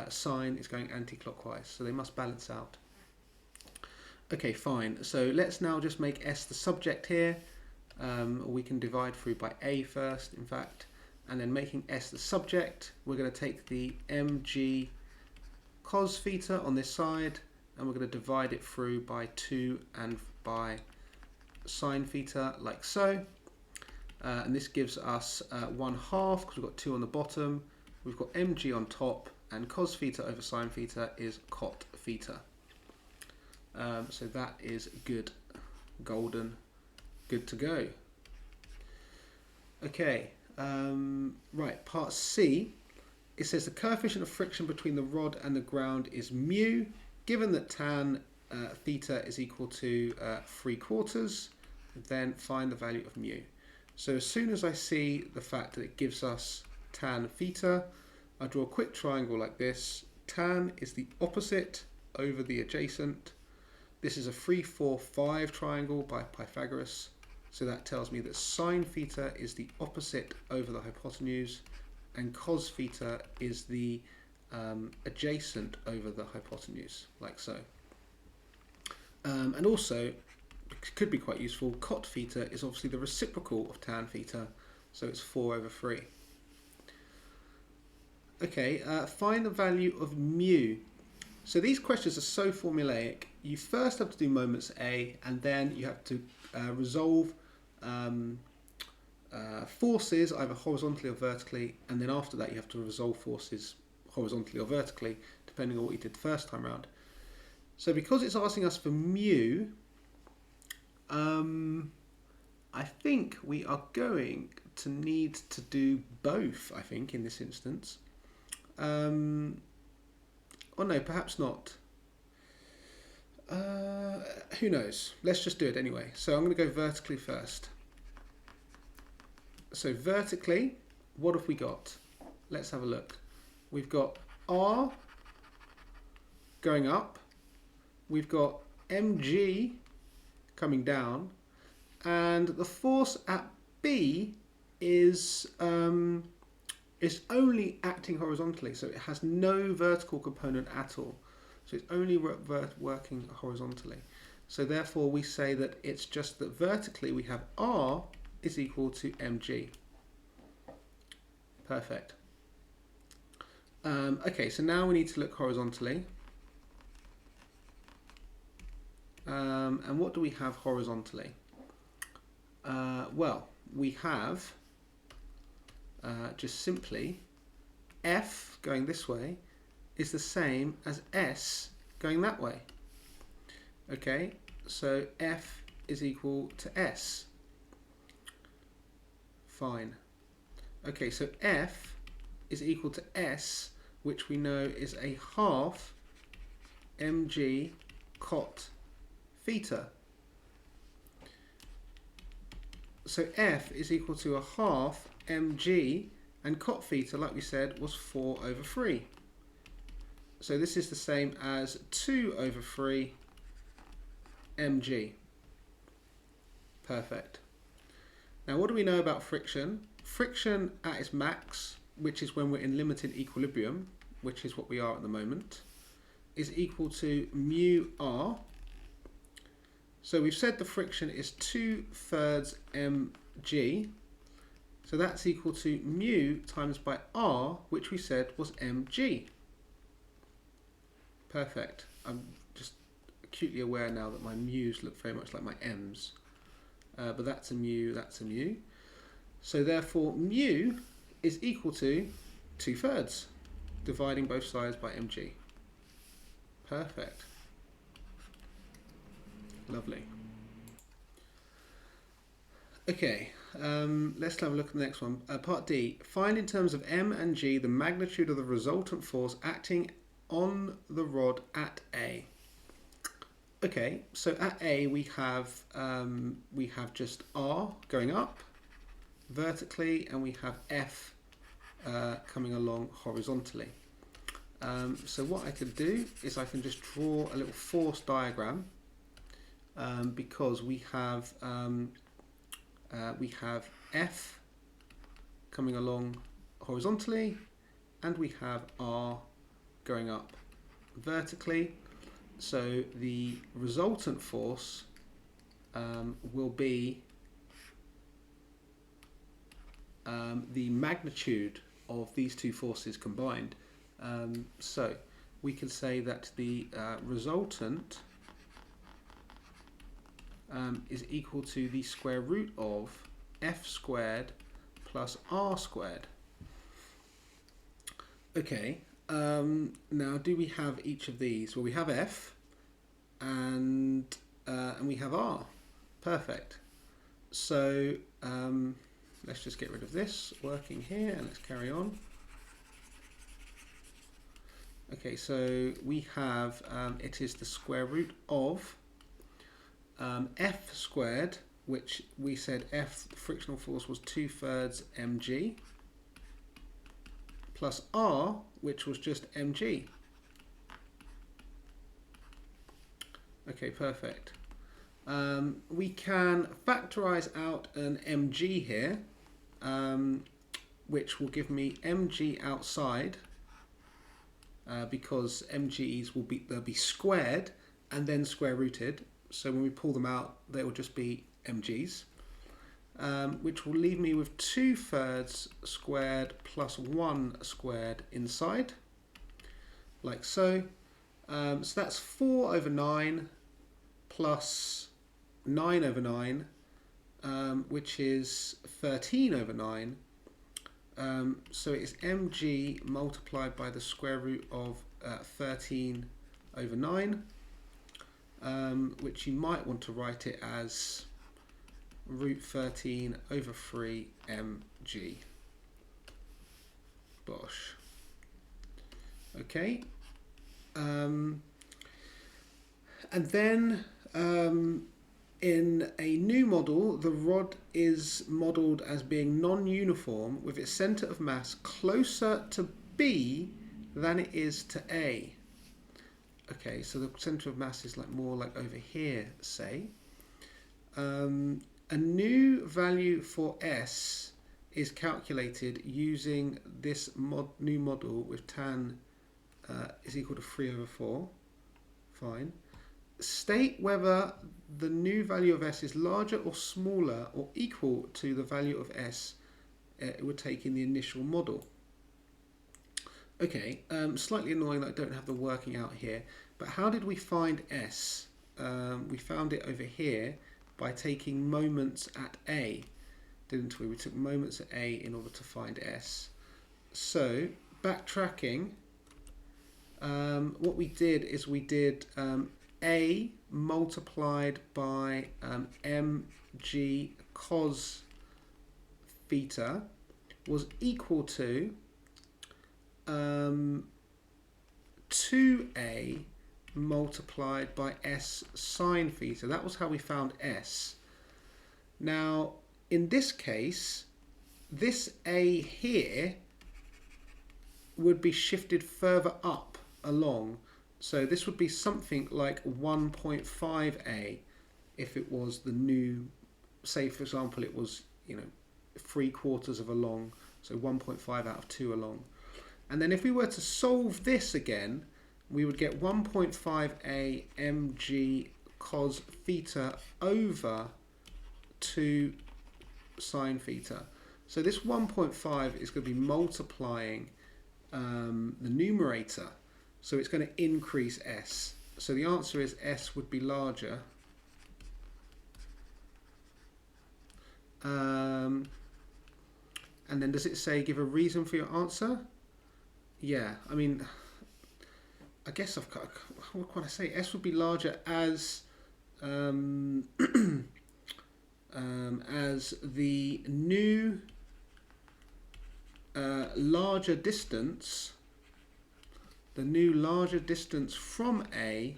sine is going anti-clockwise, so they must balance out. Okay, fine. So let's now just make S the subject here. We can divide through by A first, in fact, and then making S the subject, we're going to take the mg cos theta on this side, and we're going to divide it through by 2 and by sine theta, like so. And this gives us 1/2, because we've got 2 on the bottom. We've got mg on top, and cos theta over sine theta is cot theta. So that is good, golden, good to go. Okay, right, part C. It says the coefficient of friction between the rod and the ground is mu, given that tan theta is equal to 3/4, then find the value of mu. So as soon as I see the fact that it gives us tan theta, I draw a quick triangle like this. Tan is the opposite over the adjacent. This is a 3, 4, 5 triangle by Pythagoras, so that tells me that sine theta is the opposite over the hypotenuse, and cos theta is the adjacent over the hypotenuse, like so. And also, it could be quite useful, cot theta is obviously the reciprocal of tan theta, so it's 4/3. Okay, find the value of mu. So these questions are so formulaic. You first have to do moments A, and then you have to resolve forces either horizontally or vertically, and then after that you have to resolve forces horizontally or vertically, depending on what you did the first time round. So because it's asking us for mu, I think we are going to need to do both, I think, in this instance. Or no, perhaps not. Who knows? Let's just do it anyway. So I'm going to go vertically first. So vertically, what have we got? Let's have a look. We've got R going up. We've got mg coming down. And the force at B is only acting horizontally, so it has no vertical component at all. So it's only working horizontally. So therefore we say that it's just that vertically we have R is equal to mg. Perfect. Okay, so now we need to look horizontally. And what do we have horizontally? Well, we have just simply F going this way is the same as S going that way. Okay, so F is equal to S. Fine. Okay, so F is equal to S, which we know is a half mg cot theta. So F is equal to a half mg, and cot theta, like we said, was 4 over 3. So this is the same as 2 over 3 mg. Perfect. Now what do we know about friction? Friction at its max, which is when we're in limited equilibrium, which is what we are at the moment, is equal to mu r. So we've said the friction is 2/3 mg. So that's equal to mu times by r, which we said was mg. Perfect. I'm just acutely aware now that my mu's look very much like my m's. But that's a mu, that's a mu. So therefore mu is equal to 2/3, dividing both sides by mg. Perfect. Lovely. Okay, let's have a look at the next one. Part D. Find in terms of m and g the magnitude of the resultant force acting on the rod at A. Okay, so at A we have just R going up vertically, and we have F coming along horizontally. So what I could do is I can just draw a little force diagram, because we have F coming along horizontally, and we have R going up vertically. So the resultant force will be the magnitude of these two forces combined. So we can say that the resultant is equal to the square root of F squared plus R squared. Okay, now do we have each of these? Well, we have F and we have R. Perfect. So let's just get rid of this working here and let's carry on. Okay, so we have it is the square root of F squared, which we said F, the frictional force, was 2/3 mg, plus R, which was just mg. Okay, perfect. We can factorize out an mg here, which will give me mg outside, because mg's they'll be squared and then square rooted. So when we pull them out, they will just be mg's. which will leave me with 2/3 squared plus 1 squared inside, like so. So that's 4/9 plus 9/9, which is 13/9. So it's mg multiplied by the square root of 13/9, which you might want to write it as root 13/3 mg. Bosh. Okay. And then in a new model, the rod is modelled as being non-uniform with its centre of mass closer to B than it is to A. Okay, so the centre of mass is like more like over here, say. A new value for S is calculated using this new model with tan is equal to 3/4. Fine. State whether the new value of S is larger or smaller or equal to the value of S it would take in the initial model. Okay, slightly annoying that I don't have the working out here, but how did we find S? We found it over here by taking moments at A, didn't we? We took moments at A in order to find S. So, backtracking, what we did is we did A multiplied by mg cos theta was equal to 2A multiplied by S sine theta. That was how we found S. Now, in this case, this A here would be shifted further up along. So this would be something like 1.5A if it was the new, say for example it was, 3/4 of a long, so 1.5 out of 2 along. And then if we were to solve this again, we would get 1.5A mg cos theta over 2 sine theta. So this 1.5 is going to be multiplying the numerator. So it's going to increase S. So the answer is S would be larger. And then does it say give a reason for your answer? Yeah, I mean, I guess I've got, what can I say? S would be larger as the new larger distance, from A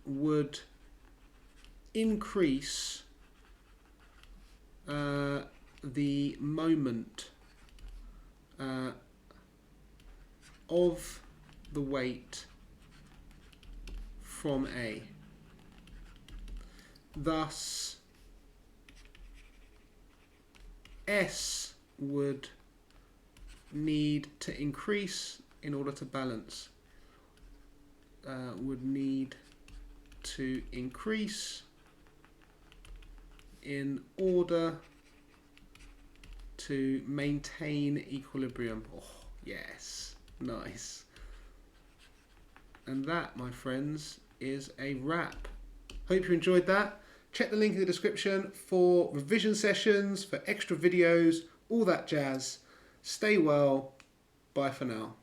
would increase the moment of the weight from A. Thus, S would need to increase in order to balance. Would need to increase in order to maintain equilibrium. Oh, yes, nice. And that, my friends, is a wrap. Hope you enjoyed that. Check the link in the description for revision sessions, for extra videos, all that jazz. Stay well. Bye for now.